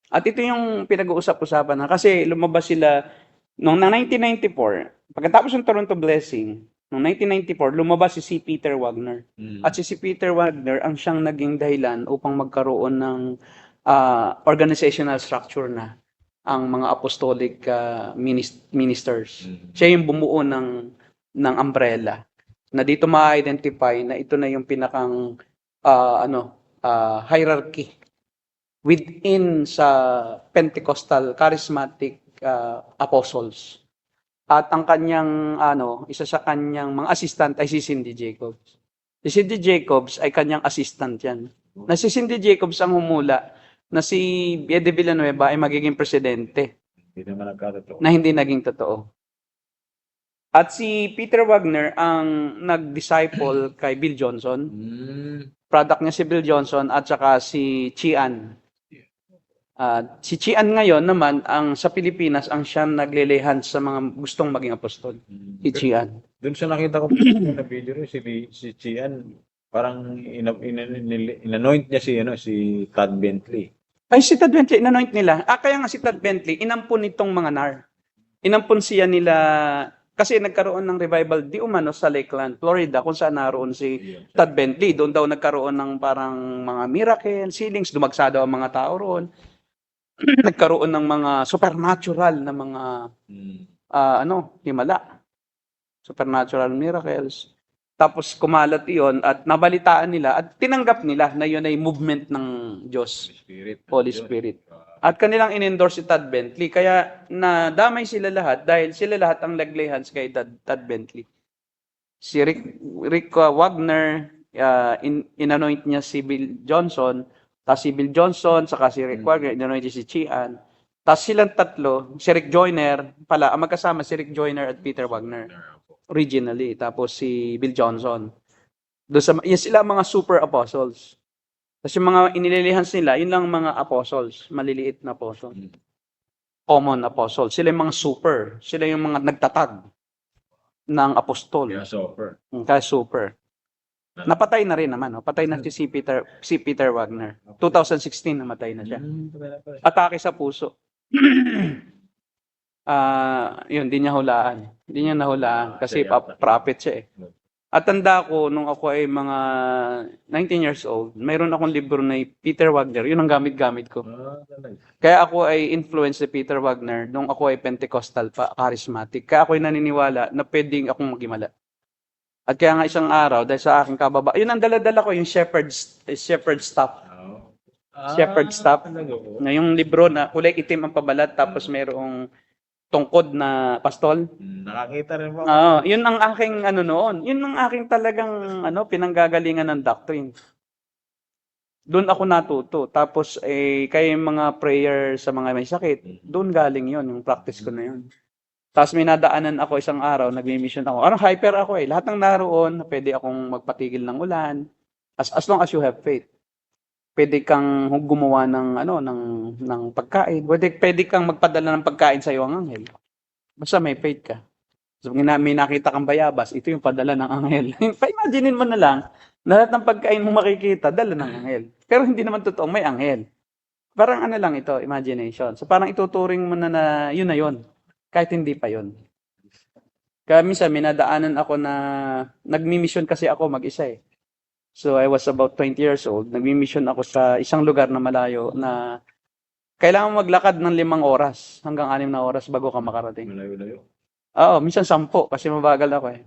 At ito yung pinag-uusap-usapan na kasi lumabas sila noong 1994, pagkatapos ng Toronto Blessing, noong 1994, lumabas si Peter Wagner. At si Peter Wagner ang siyang naging dahilan upang magkaroon ng organizational structure na ang mga apostolic ministers. Siya yung bumuo ng umbrella na dito ma-identify na ito na yung pinakang hierarchy within sa Pentecostal charismatic apostles. At ang kanyang isa sa kanyang mga assistant ay si Cindy Jacobs. Si Cindy Jacobs ay kanyang assistant yan. Na si Cindy Jacobs ang humula na si Eddie Villanueva ay magiging presidente. Hindi naman nagkatotoo. Na hindi naging totoo. At si Peter Wagner ang nag-disciple kay Bill Johnson. Product niya si Bill Johnson at saka si Chian. Si Chian ngayon naman, sa Pilipinas, ang siyang naglelehan sa mga gustong maging apostol. Si Chian. Doon sa nakita ko na video rin, si Chian, parang inanoint niya si Todd Bentley. Ay, si Todd Bentley, inanoint nila. Kaya nga si Todd Bentley, inampun itong mga nar. Inampun siya nila, kasi nagkaroon ng revival di umano sa Lakeland, Florida, kung saan naroon si Todd Bentley. Doon daw nagkaroon ng parang mga miracles, healings, dumagsa daw ang mga tao roon. Nagkaroon ng mga supernatural na mga himala. Supernatural miracles. Tapos kumalat iyon at nabalitaan nila at tinanggap nila na yun ay movement ng Diyos, Holy Spirit. At kanilang in-endorse si Todd Bentley. Kaya nadamay sila lahat dahil sila lahat ang naglehans kay Todd Bentley. Si Rick Wagner, in-anoint niya si Bill Johnson. Tapos si Bill Johnson, saka si Rick Wagner, inanoint si Chian. Tapos silang tatlo, si Rick Joyner, ang magkasama si Rick Joyner at Peter Wagner. Originally. Tapos si Bill Johnson. Yan sila mga super apostles. Tapos yung mga inililihans nila, yun lang mga apostles, maliliit na apostles. Common apostles. Sila yung mga super. Sila yung mga nagtatag ng apostol. Kaya super. Napatay na rin naman, no? Patay na si Peter Wagner. 2016 namatay na siya. Atake sa puso. Yun, di niya hulaan. Hindi niya nahulaan kasi prophet siya eh. At tanda ko, nung ako ay mga 19 years old, mayroon akong libro na Peter Wagner. Yun ang gamit-gamit ko. Kaya ako ay influenced ni Peter Wagner nung ako ay Pentecostal charismatic. Kaya ako ay naniniwala na pwedeng akong magimala. At kaya nga isang araw, dahil sa aking kababa, yun ang dala-dala ko, yung shepherd staff. Shepherd staff. Na yung libro na kulay itim ang pabalat, tapos mayroong tungkod na pastol. Nakakita rin po. Oo, yun ang aking ano noon. Yun ang aking talagang pinanggagalingan ng doctrine. Doon ako natuto. Tapos kaya yung mga prayer sa mga may sakit, doon galing yun, yung practice ko na yun. Tapos may nadaanan ako isang araw, nagmi-mission ako. Hyper ako eh. Lahat ng naroon, pwede akong magpatigil ng ulan. As long as you have faith. Pwede kang gumawa ng pagkain. Pwede kang magpadala ng pagkain sa iyo ang anghel. Basta may faith ka. So, may nakita kang bayabas, ito yung padala ng anghel. Pa-imaginein mo na lang, lahat ng pagkain mo makikita, dala ng anghel. Pero hindi naman totoong may anghel. Parang lang ito, imagination. So parang ituturing mo na yun na yun. Kahit hindi pa yun. Kaya minsan, may nadaanan ako na, nagmi-mission kasi ako mag-isa eh. So I was about 20 years old. Nagmi-mission ako sa isang lugar na malayo na kailangan maglakad ng 5 oras hanggang 6 na oras bago ka makarating. Malayo-layo. Oo, minsan 10 kasi mabagal ako eh.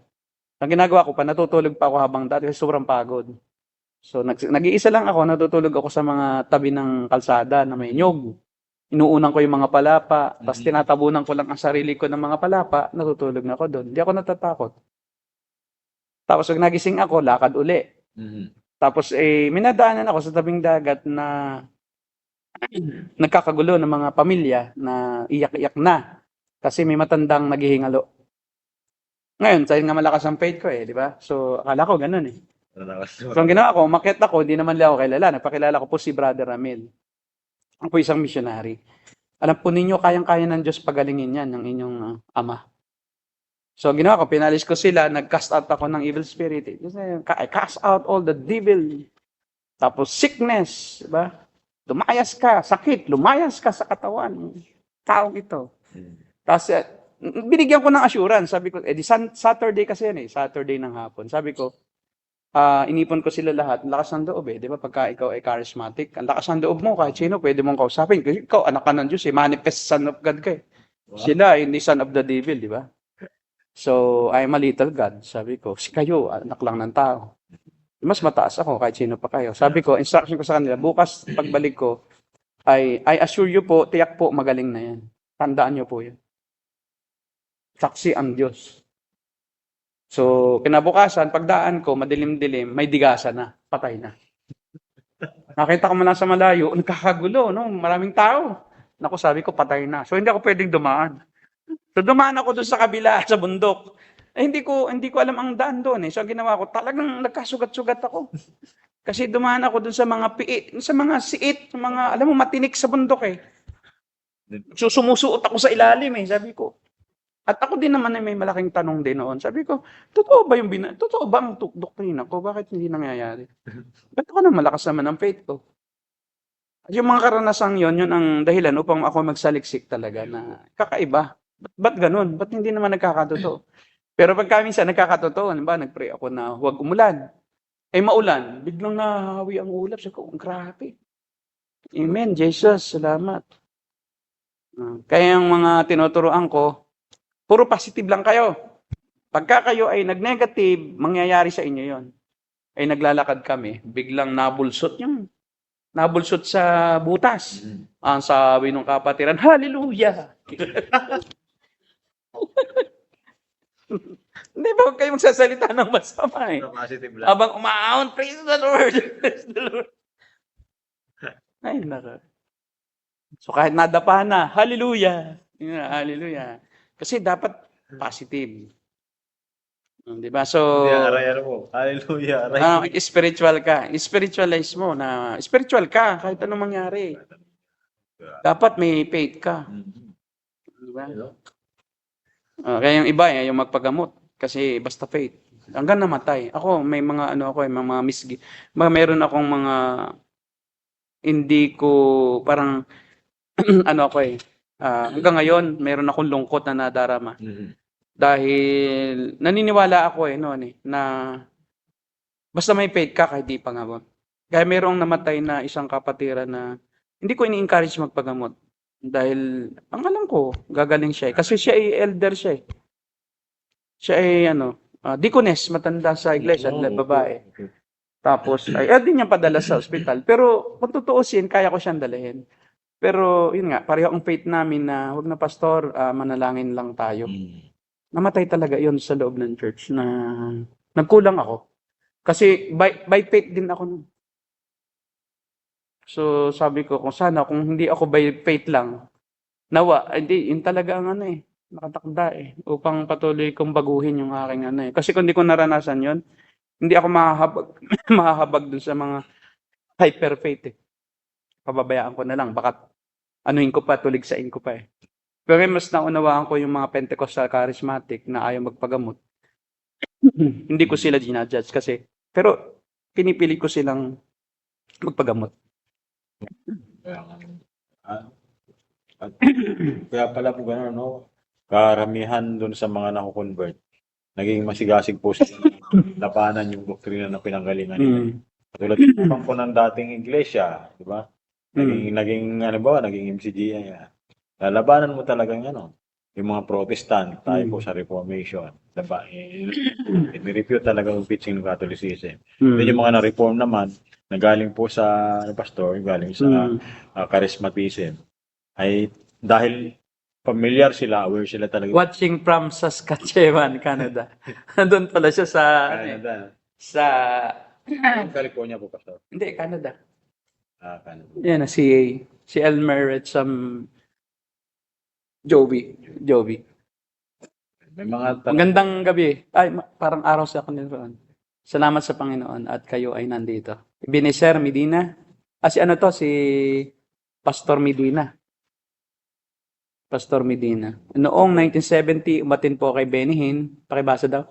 Ang ginagawa ko pa, natutulog pa ako habang dati kasi sobrang pagod. So nag-iisa lang ako, natutulog ako sa mga tabi ng kalsada na may nyog. Inuunan ko yung mga palapa, tapos tinatabunan ko lang ang sarili ko ng mga palapa, natutulog na ako doon. Hindi ako natatakot. Tapos pag nagising ako, lakad uli. Tapos may nadaanan ako sa tabing dagat na nagkakagulo ng mga pamilya na iyak-iyak na kasi may matandang naghihingalo. Ngayon, dahil nga malakas ang faith ko di ba? So, akala ko ganun eh. So, ang ginawa ko, umakyat ako, hindi naman nila ako kilala. Nagpakilala ko po si Brother Ramil. Ako po isang missionary. Alam po ninyo, kayang-kaya ng Diyos pagalingin yan, ng inyong ama. So, ginawa ko, pinalis ko sila, nag-cast out ako ng evil spirit. I cast out all the devil. Tapos, sickness, diba? Lumayas ka, sakit, lumayas ka sa katawan. Taong ito. Tapos, binigyan ko ng assurance. Sabi ko, Saturday kasi yan Saturday ng hapon. Sabi ko, inipon ko sila lahat. Ang lakas ng loob di ba? Pagka ikaw ay charismatic, ang lakas ng loob mo, kahit sino, pwede mong kausapin. Kasi ikaw, anak ka ng Diyos manifest son of God ka Wow. Sila, hindi son of the devil, di ba? So, I'm a little God. Sabi ko, si kayo, anak lang ng tao. Mas mataas ako, kahit sino pa kayo. Sabi ko, instruction ko sa kanila, bukas, pagbalik ko, I assure you po, tiyak po, magaling na yan. Tandaan nyo po yan. Saksi ang Diyos. So, kinabukasan, pagdaan ko, madilim-dilim, may digasa na, patay na. Nakita ko mula sa malayo, nagkakagulo, maraming tao. Naku, sabi ko, patay na. So, hindi ako pwedeng dumaan. So, dumaan ako doon sa kabila, sa bundok. Hindi ko alam ang daan doon So, ang ginawa ko, talagang nagkasugat-sugat ako. Kasi dumaan ako doon sa mga piit, sa mga siit, alam mo, matinik sa bundok So, sumusuot ako sa ilalim sabi ko. At ako din naman may malaking tanong din noon. Sabi ko, totoo ba ang doktrina ko? Bakit hindi nangyayari? Ba't ako na malakas naman ang faith ko? At yung mga karanasang yun ang dahilan upang ako magsaliksik talaga na kakaiba. Ba't ganun? Ba't hindi naman nagkakatotoo? Pero pagka minsan nagkakatotoo, nagpray ako na huwag umulan. Maulan, biglang nahahawi ang ulap. Sabi ko, grabe. Amen, Jesus, salamat. Kaya yung mga tinuturoan ko, puro positive lang kayo. Pagka kayo ay nag-negative, mangyayari sa inyo yon. Ay naglalakad kami, biglang nabulsot sa butas. Ang sabi ng kapatiran, hallelujah! Hindi ba huwag kayo magsasalita ng masama Positive lang. Abang umaahon, praise the Lord! Praise the Lord! Ay, naka. So kahit nadapa na, hallelujah! Hallelujah! Kasi dapat positive. Di ba? So, Aray po. Hallelujah. Aray. Spiritual ka. Spiritualize mo na spiritual ka kahit anong mangyari. Dapat may faith ka. Di ba? Kaya yung iba yung magpagamot kasi basta faith. Hanggang namatay. Ako may mga mga meron akong mga hindi ko parang hanggang ngayon meron akong lungkot na nadarama. Dahil naniniwala ako na basta may faith ka kahit di pangamot. Kaya merong namatay na isang kapatiran na hindi ko ini-encourage magpagamot. Dahil ang alam ko, gagaling siya kasi siya ay elder siya Siya ay deaconess, matanda sa iglesia, babae. Tapos, ay din niya padala sa ospital. Pero, kung tutuusin, kaya ko siyang dalahin. Pero yun nga, pareho ang faith namin na wag na pastor, manalangin lang tayo. Namatay talaga yon sa loob ng church na nagkulang ako. Kasi by faith din ako nun. So sabi ko, kung hindi ako by faith lang, nawa, hindi, yun talaga ang ano eh, nakatakda eh, upang patuloy kong baguhin yung aking ano eh. Kasi kung hindi ko naranasan yon, hindi ako mahahabag, mahahabag dun sa mga hyper faith eh. Pababayaan ko na lang, baka anuhin ko pa, tuligsain ko pa eh. Pero mas naunawaan ko yung mga Pentecostal charismatic na ayaw magpagamot. Hindi ko sila ginajudge kasi, pero pinipili ko silang magpagamot. Ah, at kaya pala po gano'n, no? Karamihan doon sa mga naku-convert, naging masigasig po sila labanan yung doktrina na pinanggalingan nila. Mm. Katulad naman po ng dating iglesia, di ba? Naging ano ba, naging MCGI. Lalabanan mo talagang ano, yung mga Protestant, tayo po sa Reformation. Diba? I-refute talaga yung teaching ng Catholicism. Then yung mga na-reform naman, na galing po sa pastor, galing sa charismatism, ay dahil familiar sila, aware sila talaga. Watching from Saskatchewan, Canada. Doon pala siya sa Canada. sa California po, pastor. hindi, Canada. Canada. Yan, si Elmer at Joby. May mga Magandang gabi. Ay, parang araw sa kanila. Salamat sa Panginoon at kayo ay nandito. Ebenezer Medina. Si ano to? Si Pastor Medina. Pastor Medina. Noong 1970, umatin po kay Benny Hinn. Pakibasa daw.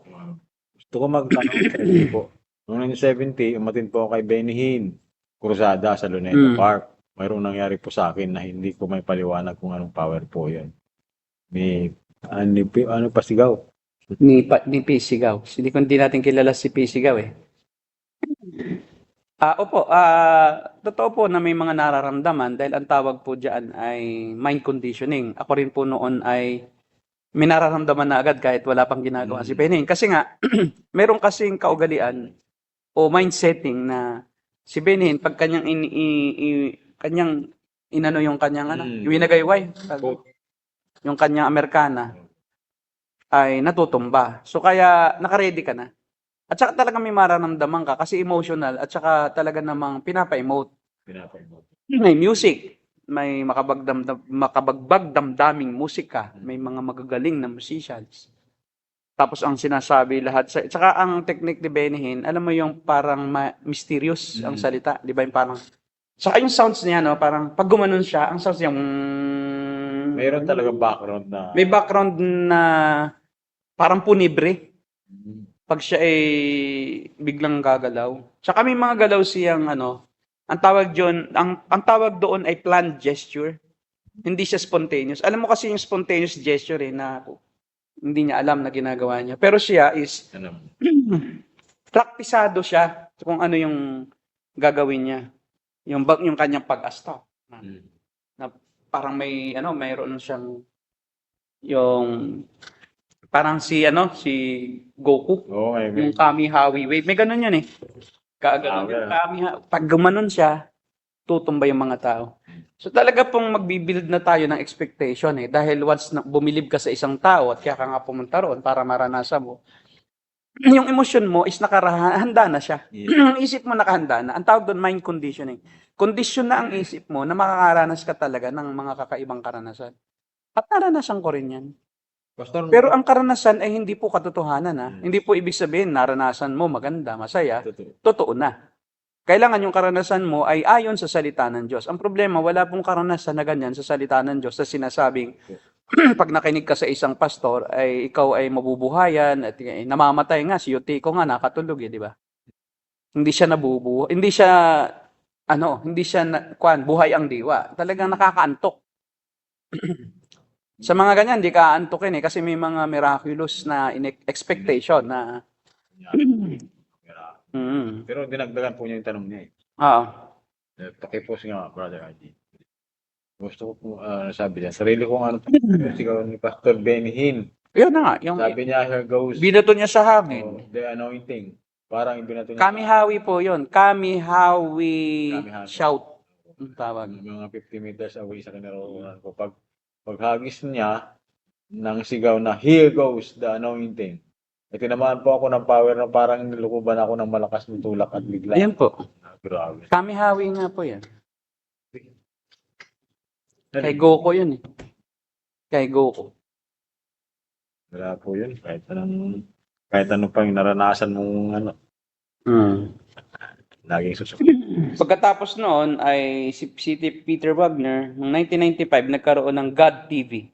Gusto ko magtanong po. Noong 1970, umatin po ako kay Benny Hinn, Cruzada sa Luneta Park. Mayroong nangyari po sa akin na hindi ko may paliwanag kung anong power po yun. May ano pa sigaw? Ni P. Sigaw. Hindi natin kilala si P. Sigaw eh. Opo, totoo po na may mga nararamdaman dahil ang tawag po diyan ay mind conditioning. Ako rin po noon ay may nararamdaman na agad kahit wala pang ginagawa si Benny. Kasi nga, meron kasing kaugalian o mind setting na si Benny, pag kanyang inano yung kanyang yung winagayway, yung kanyang Amerikana, ay natutumba. So kaya nakaredy ka na. At saka talaga may mararamdaman ka kasi emotional at saka talaga namang pinapa-emote. May music, may makabagbag damdaming musika, may mga magagaling na musicians. Tapos ang sinasabi lahat at saka ang technique ni Benny Hinn, alam mo yung parang mysterious ang salita, di ba? Yung parang saka yung sounds niya, no, parang pag gumanon siya, ang sounds niya mayroon talaga background na may background na parang punibre. Pag siya ay biglang gagalaw. Tsaka may mga galaw siyang ang tawag doon ay planned gesture. Hindi siya spontaneous. Alam mo kasi yung spontaneous gesture na hindi niya alam na ginagawa niya. Pero siya is praktisado siya kung ano yung gagawin niya. Yung kanyang pag-asta. Na parang mayroon siyang yung parang si Goku. Yung Kami Hawi Wave. May ganun yan eh. Pag gumanon siya, tutumba yung mga tao. So talaga pong magbibuild na tayo ng expectation eh. Dahil once bumilib ka sa isang tao at kaya ka nga pumunta roon para maranasan mo, yung emosyon mo is nakahanda na siya. Ang isip mo nakahanda na. Ang tawag doon, mind conditioning. Kondisyon na ang isip mo na makakaranas ka talaga ng mga kakaibang karanasan. At naranasan ko rin yan. Pastor, pero ang karanasan ay hindi po katotohanan. Hindi po ibig sabihin naranasan mo maganda, masaya. Totoo na. Kailangan yung karanasan mo ay ayon sa salita ng Diyos. Ang problema, wala pong karanasan na ganyan sa salita ng Diyos sa sinasabing pag nakinig ka sa isang pastor ay ikaw ay mabubuhayan at namamatay nga si Yutiko nga nakatulog di ba? Hindi siya nabubuhay, hindi siya buhay ang diwa. Talagang nakakaantok. Sa mga ganyan, hindi ka aantukin kasi may mga miraculous na expectation na pero dinagdagan po niya yung tanong niya eh. Oo. Pakipost nga, Brother RD. Gusto ko po sabi niya, sarili kong sigaw ni Pastor Benny Hinn. Yun na nga. Sabi niya, here goes binato niya sa hangin. the anointing. Parang ibinato niya. Kami Hawi po yun. Kami Hawi shout. Ang tawag. Mga 50 meters away sa kinaroroonan ko. Paghagis niya, nang sigaw na, "Here goes the anointing." Ay tinamaan po ako ng power na parang nilukuban ako ng malakas na tulak at bigla. Ayan po. Grabe. Kami-hawi nga po yan. Kay Goku yun eh. Kay Goku. Wala po yun. Kahit ano pa yung naranasan mong ano, laging susunod. Pagkatapos noon ay si Peter Wagner, noong 1995 nagkaroon ng God TV.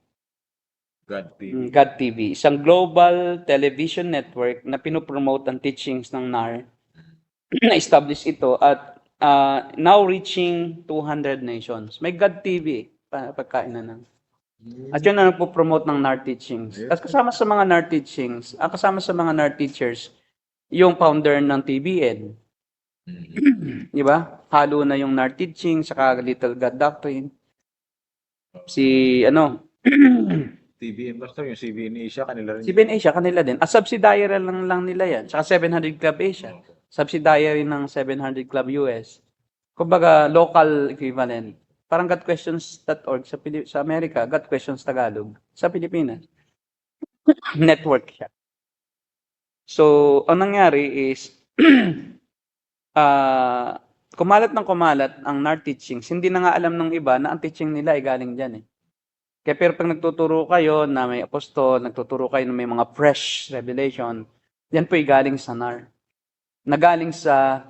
God TV. God TV, isang global television network na pinopromote ang teachings ng NAR. Na-establish ito at now reaching 200 nations. May God TV pagkain na ng. At yun ang nagpo-promote ng NAR teachings. At kasama sa mga NAR teachings, kasama sa mga NAR teachers, yung founder ng TBN. Di ba? Halo na yung NAR teaching, saka Little God Doctrine. Si, TBN basta yung CBN Asia, kanila rin. CBN Asia, kanila din. Subsidiary lang nila yan. Saka 700 Club Asia. Subsidiary ng 700 Club US. Kumbaga, local equivalent. Parang gotquestions.org sa Amerika, God Questions Tagalog sa Pilipinas. Network siya. So, ang nangyari is, kumalat ng kumalat ang NAR teachings. Hindi na nga alam ng iba na ang teaching nila ay galing dyan eh. Kaya pero pag nagtuturo kayo na may apostol, nagtuturo kayo na may mga fresh revelation, yan po ay galing sa NAR. Nagaling sa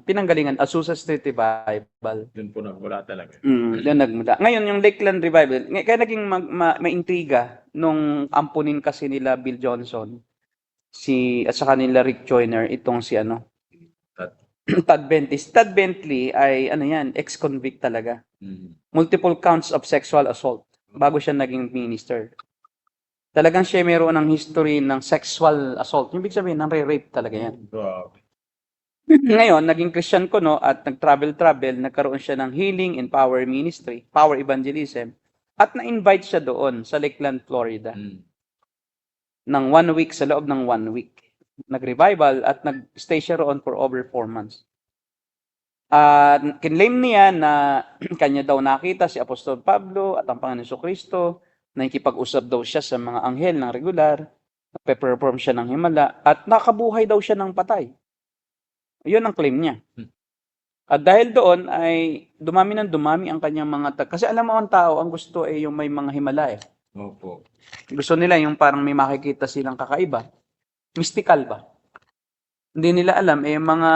pinanggalingan, Azusa Street Revival. Doon po nagmula talaga. Doon nagmula. Ngayon, yung Lakeland Revival, kaya naging maintriga nung ampunin kasi nila Bill Johnson, at saka nila Rick Joyner, itong si Tad Bentley. Tad Bentley ay, ex-convict talaga. Multiple counts of sexual assault bago siya naging minister. Talagang siya mayroon ng history ng sexual assault. Yung ibig sabihin, ng rape talaga yan. Grabe. Ngayon, naging Christian ko, at nag-travel, nagkaroon siya ng healing and power ministry, power evangelism, at na-invite siya doon sa Lakeland, Florida. Ng 1 week, sa loob ng 1 week. Nag-revival at nag-stay siya roon for over 4 months. Kinlaim niya na kanya daw nakita si Apostol Pablo at ang Panginoon Jesucristo, nakikipag-usap daw siya sa mga anghel ng regular, nagpe-perform siya ng himala, at nakabuhay daw siya ng patay. Yun ang claim niya. At dahil doon ay dumami ang kanyang mga kasi alam mo ang tao, ang gusto ay yung may mga himala eh. Opo. Gusto nila yung parang may makikita silang kakaiba. Mystical ba? Hindi nila alam, mga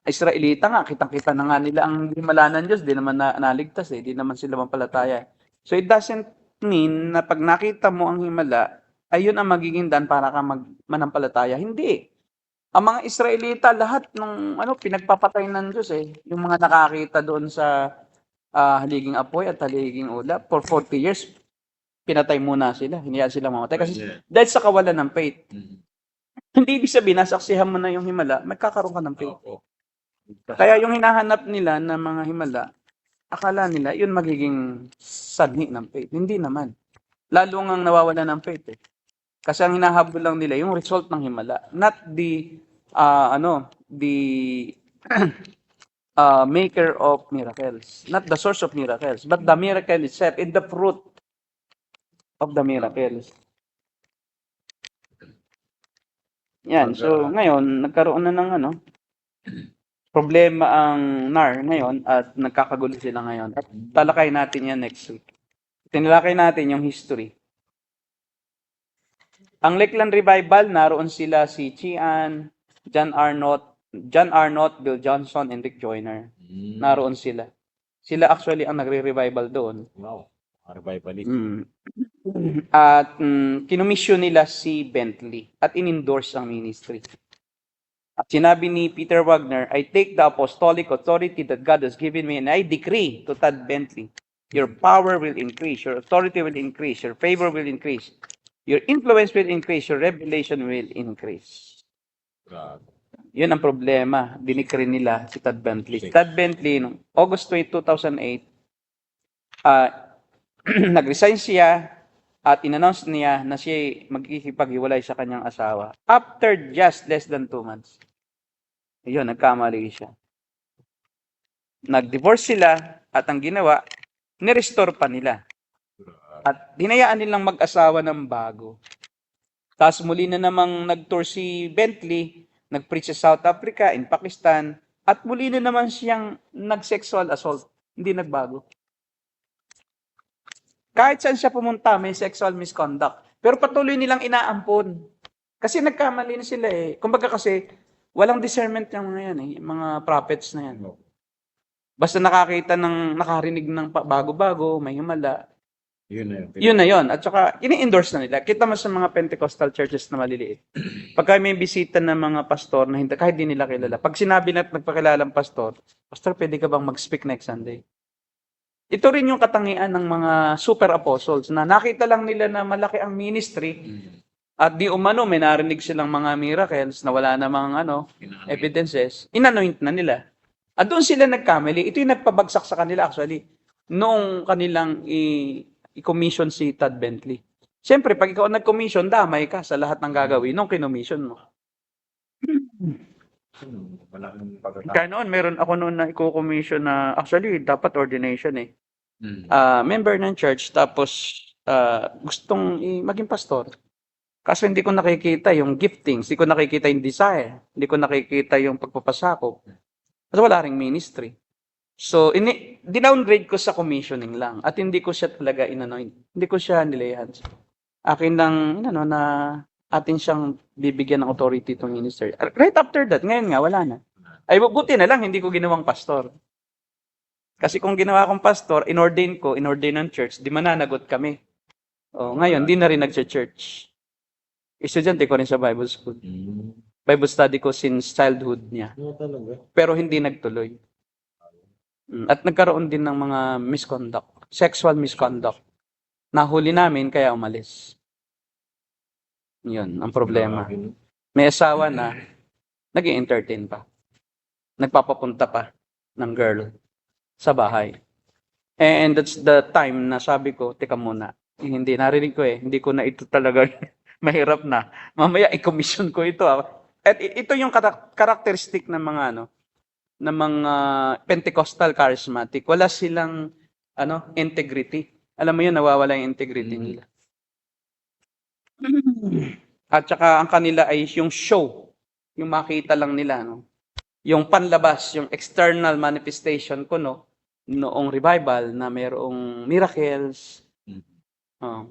Israelita nga, kitang-kita na nga nila ang himala ng Diyos, di naman naligtas eh, di naman sila mampalataya. So it doesn't mean na pag nakita mo ang himala, ay yun ang magiging daan para ka manampalataya. Hindi. Ang mga Israelita, lahat ng pinagpapatay ng Diyos eh. Yung mga nakakita doon sa haliging apoy at haliging ulap, for 40 years, pinatay muna sila. Hindi sila mamatay. Kasi dahil sa kawalan ng faith. Hindi ibig sabihin, nasaksihan mo na yung himala, magkakaroon ka ng faith. Kaya yung hinahanap nila na mga himala, akala nila, yun magiging sanhi ng faith. Hindi naman. Lalo ngang nawawala ng faith eh. Kasi ang hinahabol lang nila, yung result ng himala. Not the, maker of miracles. Not the source of miracles. But the miracle itself and the fruit of the miracles. Yan. So, ngayon, nagkaroon na ng problema ang NAR ngayon at nagkakagulo sila ngayon. At talakay natin yan next week. Tinalakay natin yung history. Ang Lakeland Revival, naroon sila si Chian, John Arnott, Bill Johnson, and Rick Joyner. Naroon sila. Sila actually ang nagre-revival doon. Wow. Revivalist. At kinumisyon nila si Bentley at in-endorse ang ministry. At sinabi ni Peter Wagner, I take the apostolic authority that God has given me and I decree to Tad Bentley, your power will increase, your authority will increase, your favor will increase. Your influence will increase, your revelation will increase. Yun ang problema. Dinikri nila si Tad Bentley. Si Tad Bentley, noong August 2008, nag-resign siya at in-announce niya na siya magkikipaghiwalay sa kanyang asawa. After just less than 2 months. Yun, nagkamali siya. Nag-divorce sila at ang ginawa, ni-restore pa nila. At hinayaan nilang mag-asawa ng bago. Tapos muli na namang nag-tour si Bentley, nag-preach sa South Africa, in Pakistan, at muli na naman siyang nag-sexual assault. Hindi nagbago. Kahit saan siya pumunta, may sexual misconduct. Pero patuloy nilang inaampon. Kasi nagkamali na sila eh. Kumbaga kasi, walang discernment yung mga yan eh, yung mga prophets na yan. Basta nakarinig ng bago-bago, may himala, Yun na yun. yun na yun. At saka, ini-endorse na nila. Kita mo sa mga Pentecostal churches na maliliit. Pagka may bisita ng mga pastor na hindi, kahit di nila kilala, pag sinabi na nagpakilalang pastor, Pastor, pwede ka bang mag-speak next Sunday? Ito rin yung katangian ng mga super apostles na nakita lang nila na malaki ang ministry at di umano may narinig silang mga miracles na wala namang evidences, inanoint na nila. At doon sila nagkamali. Ito yung nagpabagsak sa kanila actually. Noong kanilang i-commission si Todd Bentley. Siyempre, pag ikaw nag-commission, damay ka sa lahat ng gagawin nung kinommission mo. Malaking pagkatapos. Kaya noon, meron ako noon na i-commission na, actually, dapat ordination eh. Member ng church, tapos gustong maging pastor. Kaso hindi ko nakikita yung giftings, hindi ko nakikita yung desire, hindi ko nakikita yung pagpapasakop. Kasi wala ring ministry. So, dinowngrade ko sa commissioning lang at hindi ko siya talaga inanoint. Hindi ko siya nilayan. Akin lang, na atin siyang bibigyan ng authority itong minister. Right after that, ngayon nga, wala na. Ay, buti na lang, hindi ko ginawang pastor. Kasi kung ginawa kong pastor, inordain ng church, di mananagot kami. Ngayon, di na rin nag-church. Estudyante ko rin sa Bible school. Bible study ko since childhood niya. Talaga. Pero hindi nagtuloy. At nagkaroon din ng mga misconduct, sexual misconduct. Nahuli namin kaya umalis. Yun, ang problema. May asawa na nag-i-entertain pa. Nagpapapunta pa ng girl sa bahay. And that's the time na sabi ko, teka muna, hindi narinig ko hindi ko na ito talaga mahirap na. Mamaya i-commission ko ito. At ito yung characteristic ng mga ng mga Pentecostal charismatic. Wala silang integrity. Alam mo yun, nawawala yung integrity nila. At saka ang kanila ay yung show. Yung makita lang nila, yung panlabas, yung external manifestation ko, noong revival na mayroong miracles.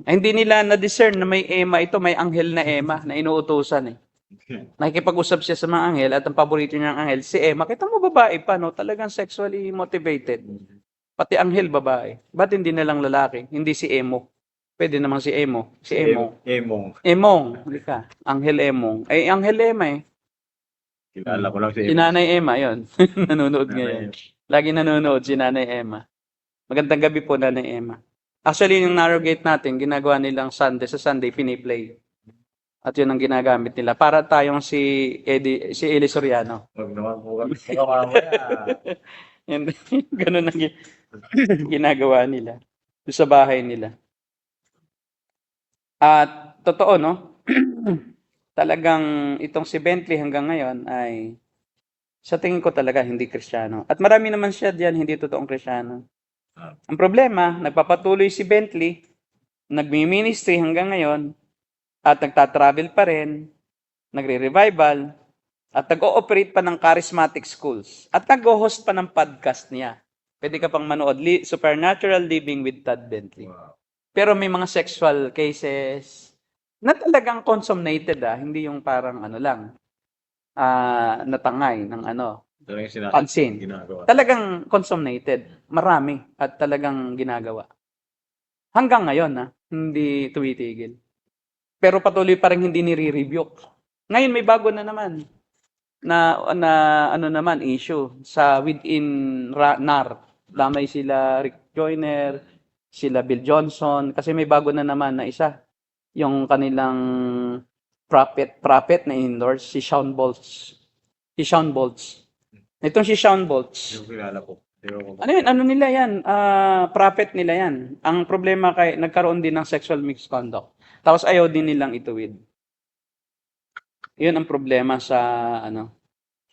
Hindi nila na-discern na may ema ito, may anghel na ema na inuutusan Nakikipag-usap siya sa mga anghel at ang paborito niyang anghel, si Emma. Kita mo babae pa, Talagang sexually motivated. Pati anghel babae. Ba't hindi na lang lalaki? Hindi si Emo. Pwede naman si Emo. Si Emo. Emong. Halika. Anghel Emong. Anghel Emma Kilala ko lang si Si Nanay Emma, yun. Nanonood ngayon. Lagi nanonood si Nanay Emma. Magandang gabi po, Nanay Emma. Actually, yung narrow gate natin, ginagawa nilang Sunday. Sa Sunday, piniplay. At yun ang ginagamit nila. Para tayong si Eli Soriano. Huwag naman po kami. Ganun ang ginagawa nila. Sa bahay nila. At totoo, talagang itong si Bentley hanggang ngayon ay sa tingin ko talaga hindi Kristiyano. At marami naman siya diyan hindi totoong Kristiyano. Ang problema, nagpapatuloy si Bentley, nagmi-ministry hanggang ngayon, at nagtatravel pa rin, nagre-revival, at nag-ooperate pa ng charismatic schools, at nag-host pa ng podcast niya. Pwede ka pang manood, Supernatural Living with Todd Bentley. Wow. Pero may mga sexual cases na talagang consummated, hindi yung parang natangay ng pansin. Ginagawa. Talagang consummated. Marami at talagang ginagawa. Hanggang ngayon, hindi tumitigil. Pero patuloy pa rin hindi nire-rebuke. Ngayon may bago na naman na issue sa within NAR. Lamay sila Rick Joyner, sila Bill Johnson kasi may bago na naman na isa. Yung kanilang prophet na endorse si Shawn Bolz. Itong si Shawn Bolz. Yung kilala ko. Ano nila yan? Prophet nila yan. Ang problema nagkaroon din ng sexual misconduct. Tapos ayaw din nilang ituwid. Yun ang problema sa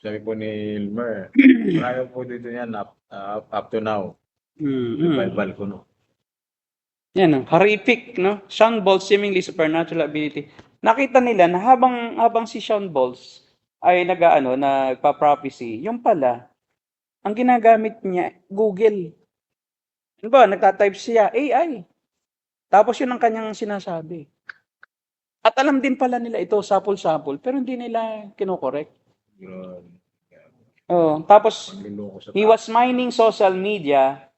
sabi po ni Elmer, marami po dito yan up to now. Bible ko, no? Yan, horrific, no? Sean Bolts seemingly supernatural ability. Nakita nila na habang si Sean Bolts ay nagpa-prophecy, yung pala, ang ginagamit niya, Google. Ano ba, nagtatype siya, AI. Tapos yun ang kanyang sinasabi. At alam din pala nila ito, sample-sample, pero hindi nila kinokorek. Grabe. Oh, tapos Manluloko sa he was mining social media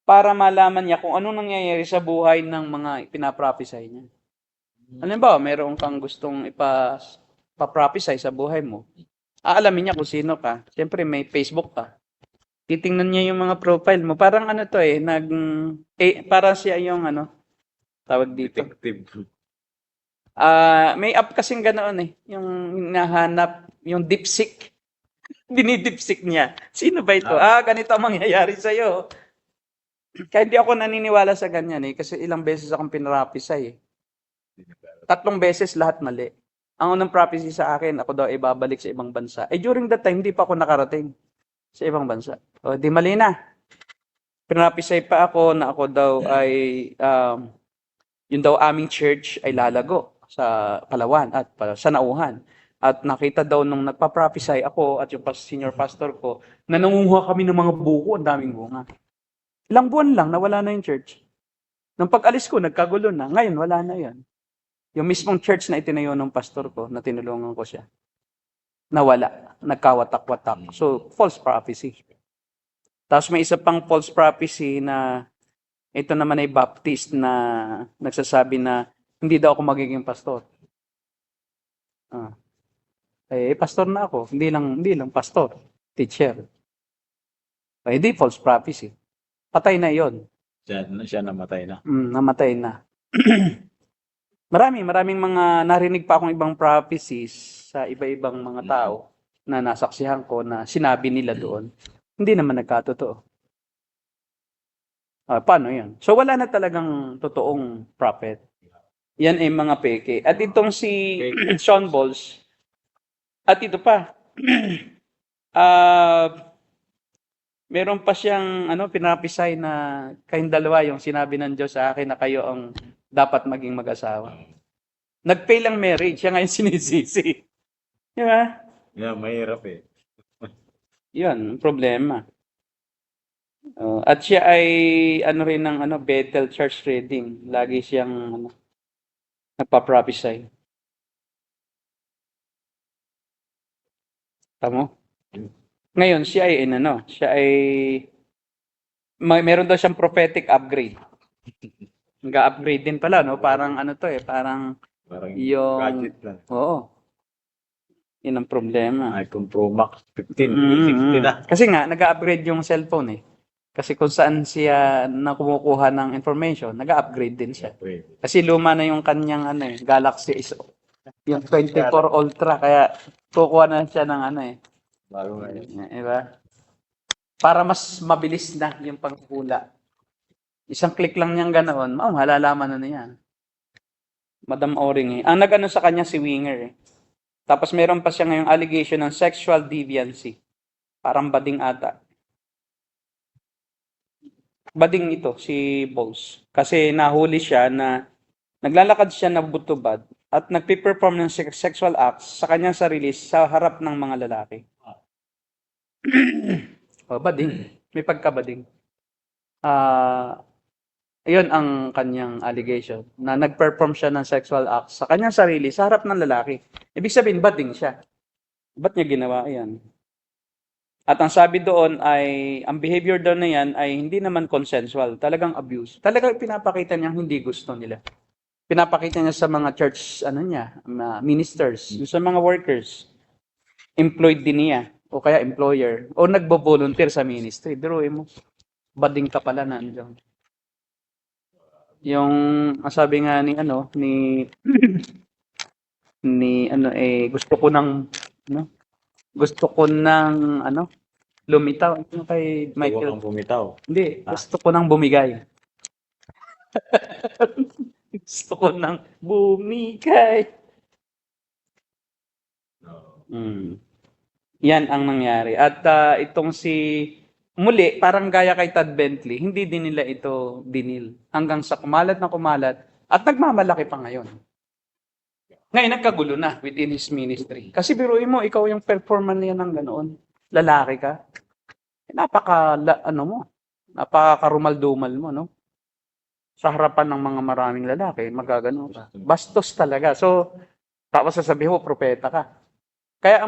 para malaman niya kung anong nangyayari sa buhay ng mga pinaprophesy niya. Halimbawa, meron kang gustong ipa-prophesy sa buhay mo. Aalamin niya kung sino ka. Siyempre, may Facebook ka. Titingnan niya yung mga profile mo. Parang ano to parang siya yung tawag dito. detective. May app kasing ganoon yung hinahanap, yung DeepSeek. Dinidipsik niya. Sino ba ito? Ganito ang mangyayari sa'yo. Kaya hindi ako naniniwala sa ganyan kasi ilang beses akong pinrapisay 3 beses lahat mali. Ang unang prophecy sa akin, ako daw ay babalik sa ibang bansa. During that time, hindi pa ako nakarating sa ibang bansa. O, di mali na. Pinrapisay pa ako na ako daw ay, yun daw aming church ay lalago sa Palawan at sa Nauhan. At nakita daw nung nagpa-prophesy ako at yung senior pastor ko, na nangunguha kami ng mga buko, ang daming bunga. Ilang buwan lang, nawala na yung church. Nung pag-alis ko, nagkagulo na. Ngayon, wala na yan. Yung mismong church na itinayo ng pastor ko, na tinulungan ko siya, nawala. Nagkawatak-watak. So, false prophecy. Tapos may isa pang false prophecy na ito naman ay Baptist na nagsasabi na hindi daw ako magiging pastor. Pastor na ako. Hindi lang pastor. Teacher. Di false prophecy. Patay na yon. Siya namatay na. Namatay na. Maraming mga narinig pa akong ibang prophecies sa iba-ibang mga tao na nasaksihan ko na sinabi nila doon. Hindi naman nagkatotoo. Paano yan? So wala na talagang totoong prophet. Yan ay mga peke. At itong si Sean Bolts, at ito pa, meron pa siyang pinapisay na kayong dalawa yung sinabi ng Diyos sa akin na kayo ang dapat maging mag-asawa. Nag-fail ang marriage, siya ngayon sinisisi. Di ba? Yeah, mahirap Yun, problema. At siya ay rin ng Bethel Church Reading. Lagi siyang nagpa-prophesy. Tamo? Ngayon, siya ay meron daw siyang prophetic upgrade. Nag-upgrade din pala, no? Parang parang yung gadget lang. Oo. Yun ang problema. iPhone Pro Max 15, 60 na. Kasi nga, nag-upgrade yung cellphone Kasi kung saan siya kumukuha ng information, nag-upgrade din siya. Kasi luma na yung kanyang Galaxy is yung 24 Ultra, kaya kukuha na siya ng Bago ngayon. Diba? Para mas mabilis na yung pagkuhula. Isang click lang niyang ganoon, malalaman na niya. Madam Oring Ang sa kanya si Winger Tapos meron pa siya ngayong allegation ng sexual deviancy. Parang bading ata. Bading ito, si Bowles. Kasi nahuli siya na naglalakad siya na butubad at nagpe-perform ng sexual acts sa kanyang sarili sa harap ng mga lalaki. Bading. May pagkabading. Yun ang kanyang allegation. Na nag-perform siya ng sexual acts sa kanyang sarili sa harap ng lalaki. Ibig sabihin, bading siya. Ba't niya ginawa yan? At ang sabi doon ay, ang behavior doon na yan ay hindi naman consensual. Talagang abuse. Talagang pinapakita niya hindi gusto nila. Pinapakita niya sa mga church, ministers, sa mga workers. Employed din niya. O kaya employer. O nagbo-volunteer sa ministry. Biruin mo. Bading ka pala nandiyan. Yung sabi nga gusto ko nang lumitaw kay Michael. Huwag kang bumitaw. Hindi, gusto ko nang bumigay. Gusto ko nang bumigay. Yan ang nangyari. At itong muli, parang gaya kay Todd Bentley, hindi din nila ito dinil. Hanggang sa kumalat na kumalat at nagmamalaki pa ngayon. Ngayon, nagkagulo na within his ministry. Kasi biruin mo, ikaw yung performer niya ng ganoon. Lalaki ka. Napaka-karumal-dumal mo, no? Sa harapan ng mga maraming lalaki, magagano ka. Bastos talaga. So, tapos sasabihin mo, propeta ka. Kaya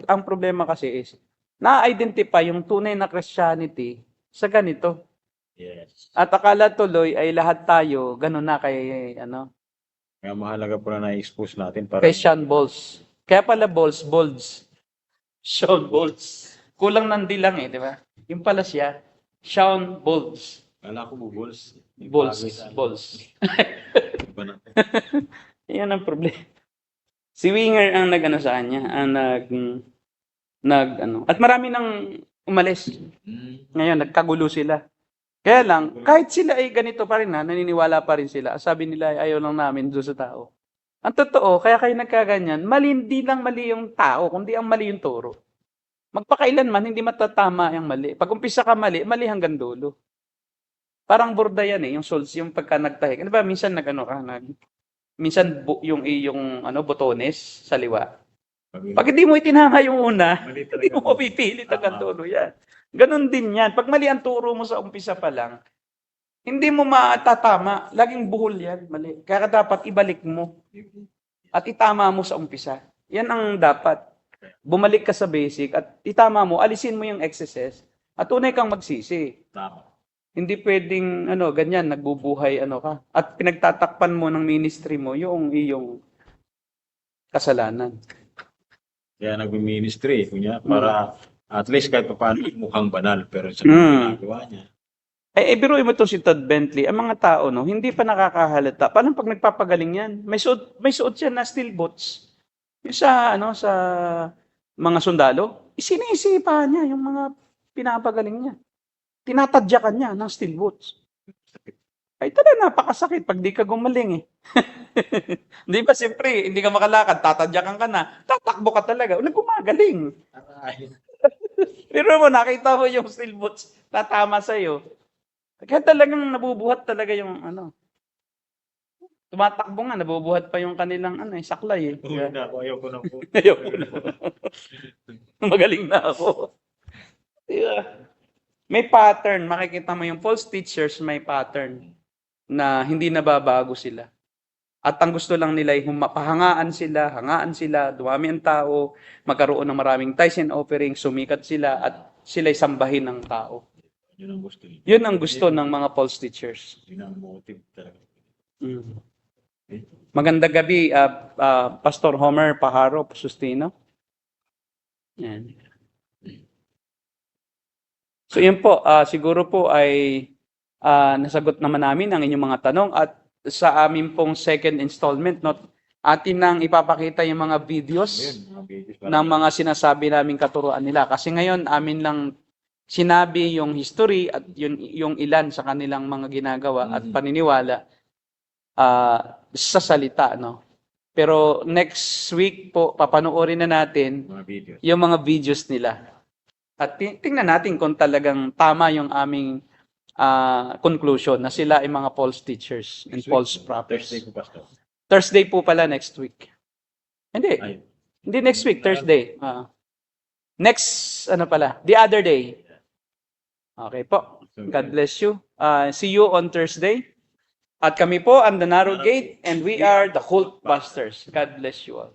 ang problema kasi is, na-identify yung tunay na Christianity sa ganito. Yes. At akala tuloy ay lahat tayo, gano'n na kay, Kaya mahalaga po na na-expose natin para kay Sean Bolz. Kaya pala Bolz. Sean Bolz. Kulang nandi lang di ba? Yung pala siya, Sean Bolz. Kala ko Googles. Bolz. Iba natin. Yan ang problema. Si Winger ang nag-ano sa kanya, ang at marami nang umalis. Ngayon, nagkagulo sila. Kaya lang, kahit sila ay ganito pa rin naniniwala pa rin sila. Sabi nila, ayaw lang namin doon sa tao. Ang totoo, kaya kayo nagkaganyan, hindi lang mali yung tao, kundi ang mali yung turo. Magpakailanman, hindi matatama yung mali. Pag umpisa ka mali hanggang dulo. Parang burda yan yung souls, yung pagka nagtahi. Ano ba, minsan minsan yung iyong botones sa liwa. Pag hindi mo itinama yung una, hindi mo mapipilit hanggang dulo yan. Ganon din yan. Pag mali ang turo mo sa umpisa pa lang, hindi mo matatama. Laging buhol yan. Mali. Kaya dapat ibalik mo. At itama mo sa umpisa. Yan ang dapat. Bumalik ka sa basic at itama mo, alisin mo yung excesses at tunay kang magsisi. Tama. Hindi pwedeng ganyan, nagbubuhay ka. At pinagtatakpan mo ng ministry mo yung iyong kasalanan. Kaya nag-ministry, kunya, para at least kahit paano mukhang banal, pero sa ginagawa niya. Biruin mo itong si Todd Bentley, ang mga tao, hindi pa nakakahalata. Paano pag nagpapagaling yan? May suot siya na steel boots. Yung sa mga sundalo, isinisipa niya yung mga pinapagaling niya. Tinatadyakan niya ng steel boots. Ay talaga, napakasakit pag di ka gumaling Di ba, siyempre, hindi ka makalakad, tatadyakan ka na, tatakbo ka talaga, gumagaling. Pero nakita mo yung steel boots, tatama sa'yo. Kaya talagang nabubuhat talaga yung tumatakbo nga, nabubuhat pa yung kanilang saklay Uwi na ako, ayaw ko na po. Ayoko na. Magaling na ako. Diba? May pattern, makikita mo yung false teachers, may pattern na hindi nababago sila. At ang gusto lang nila ay hangaan sila, dumami ang tao, magkaroon ng maraming tithes and offerings, sumikat sila, at sila'y sambahin ng tao. Yun ang gusto niya. Yun ang gusto ng mga false teachers. Yun ang motive talaga. Magandang gabi, Pastor Homer Pajaro Sustino. Yan. So yun po, siguro po ay nasagot naman namin ang inyong mga tanong at sa amin pong second installment, atin nang ipapakita yung mga videos ng mga sinasabi naming katuruan nila. Kasi ngayon, amin lang sinabi yung history at yung ilan sa kanilang mga ginagawa at paniniwala sa salita. Pero next week po, papanoorin na natin yung mga videos nila. At tingnan natin kung talagang tama yung aming conclusion na sila ay mga false teachers and false prophets. Thursday po, Pastor. Thursday po pala next week. Hindi. Hindi next week, Thursday. Next, the other day. Okay po. God bless you. See you on Thursday. At kami po ang The Narrow Gate and we are the Cult Busters. God bless you all.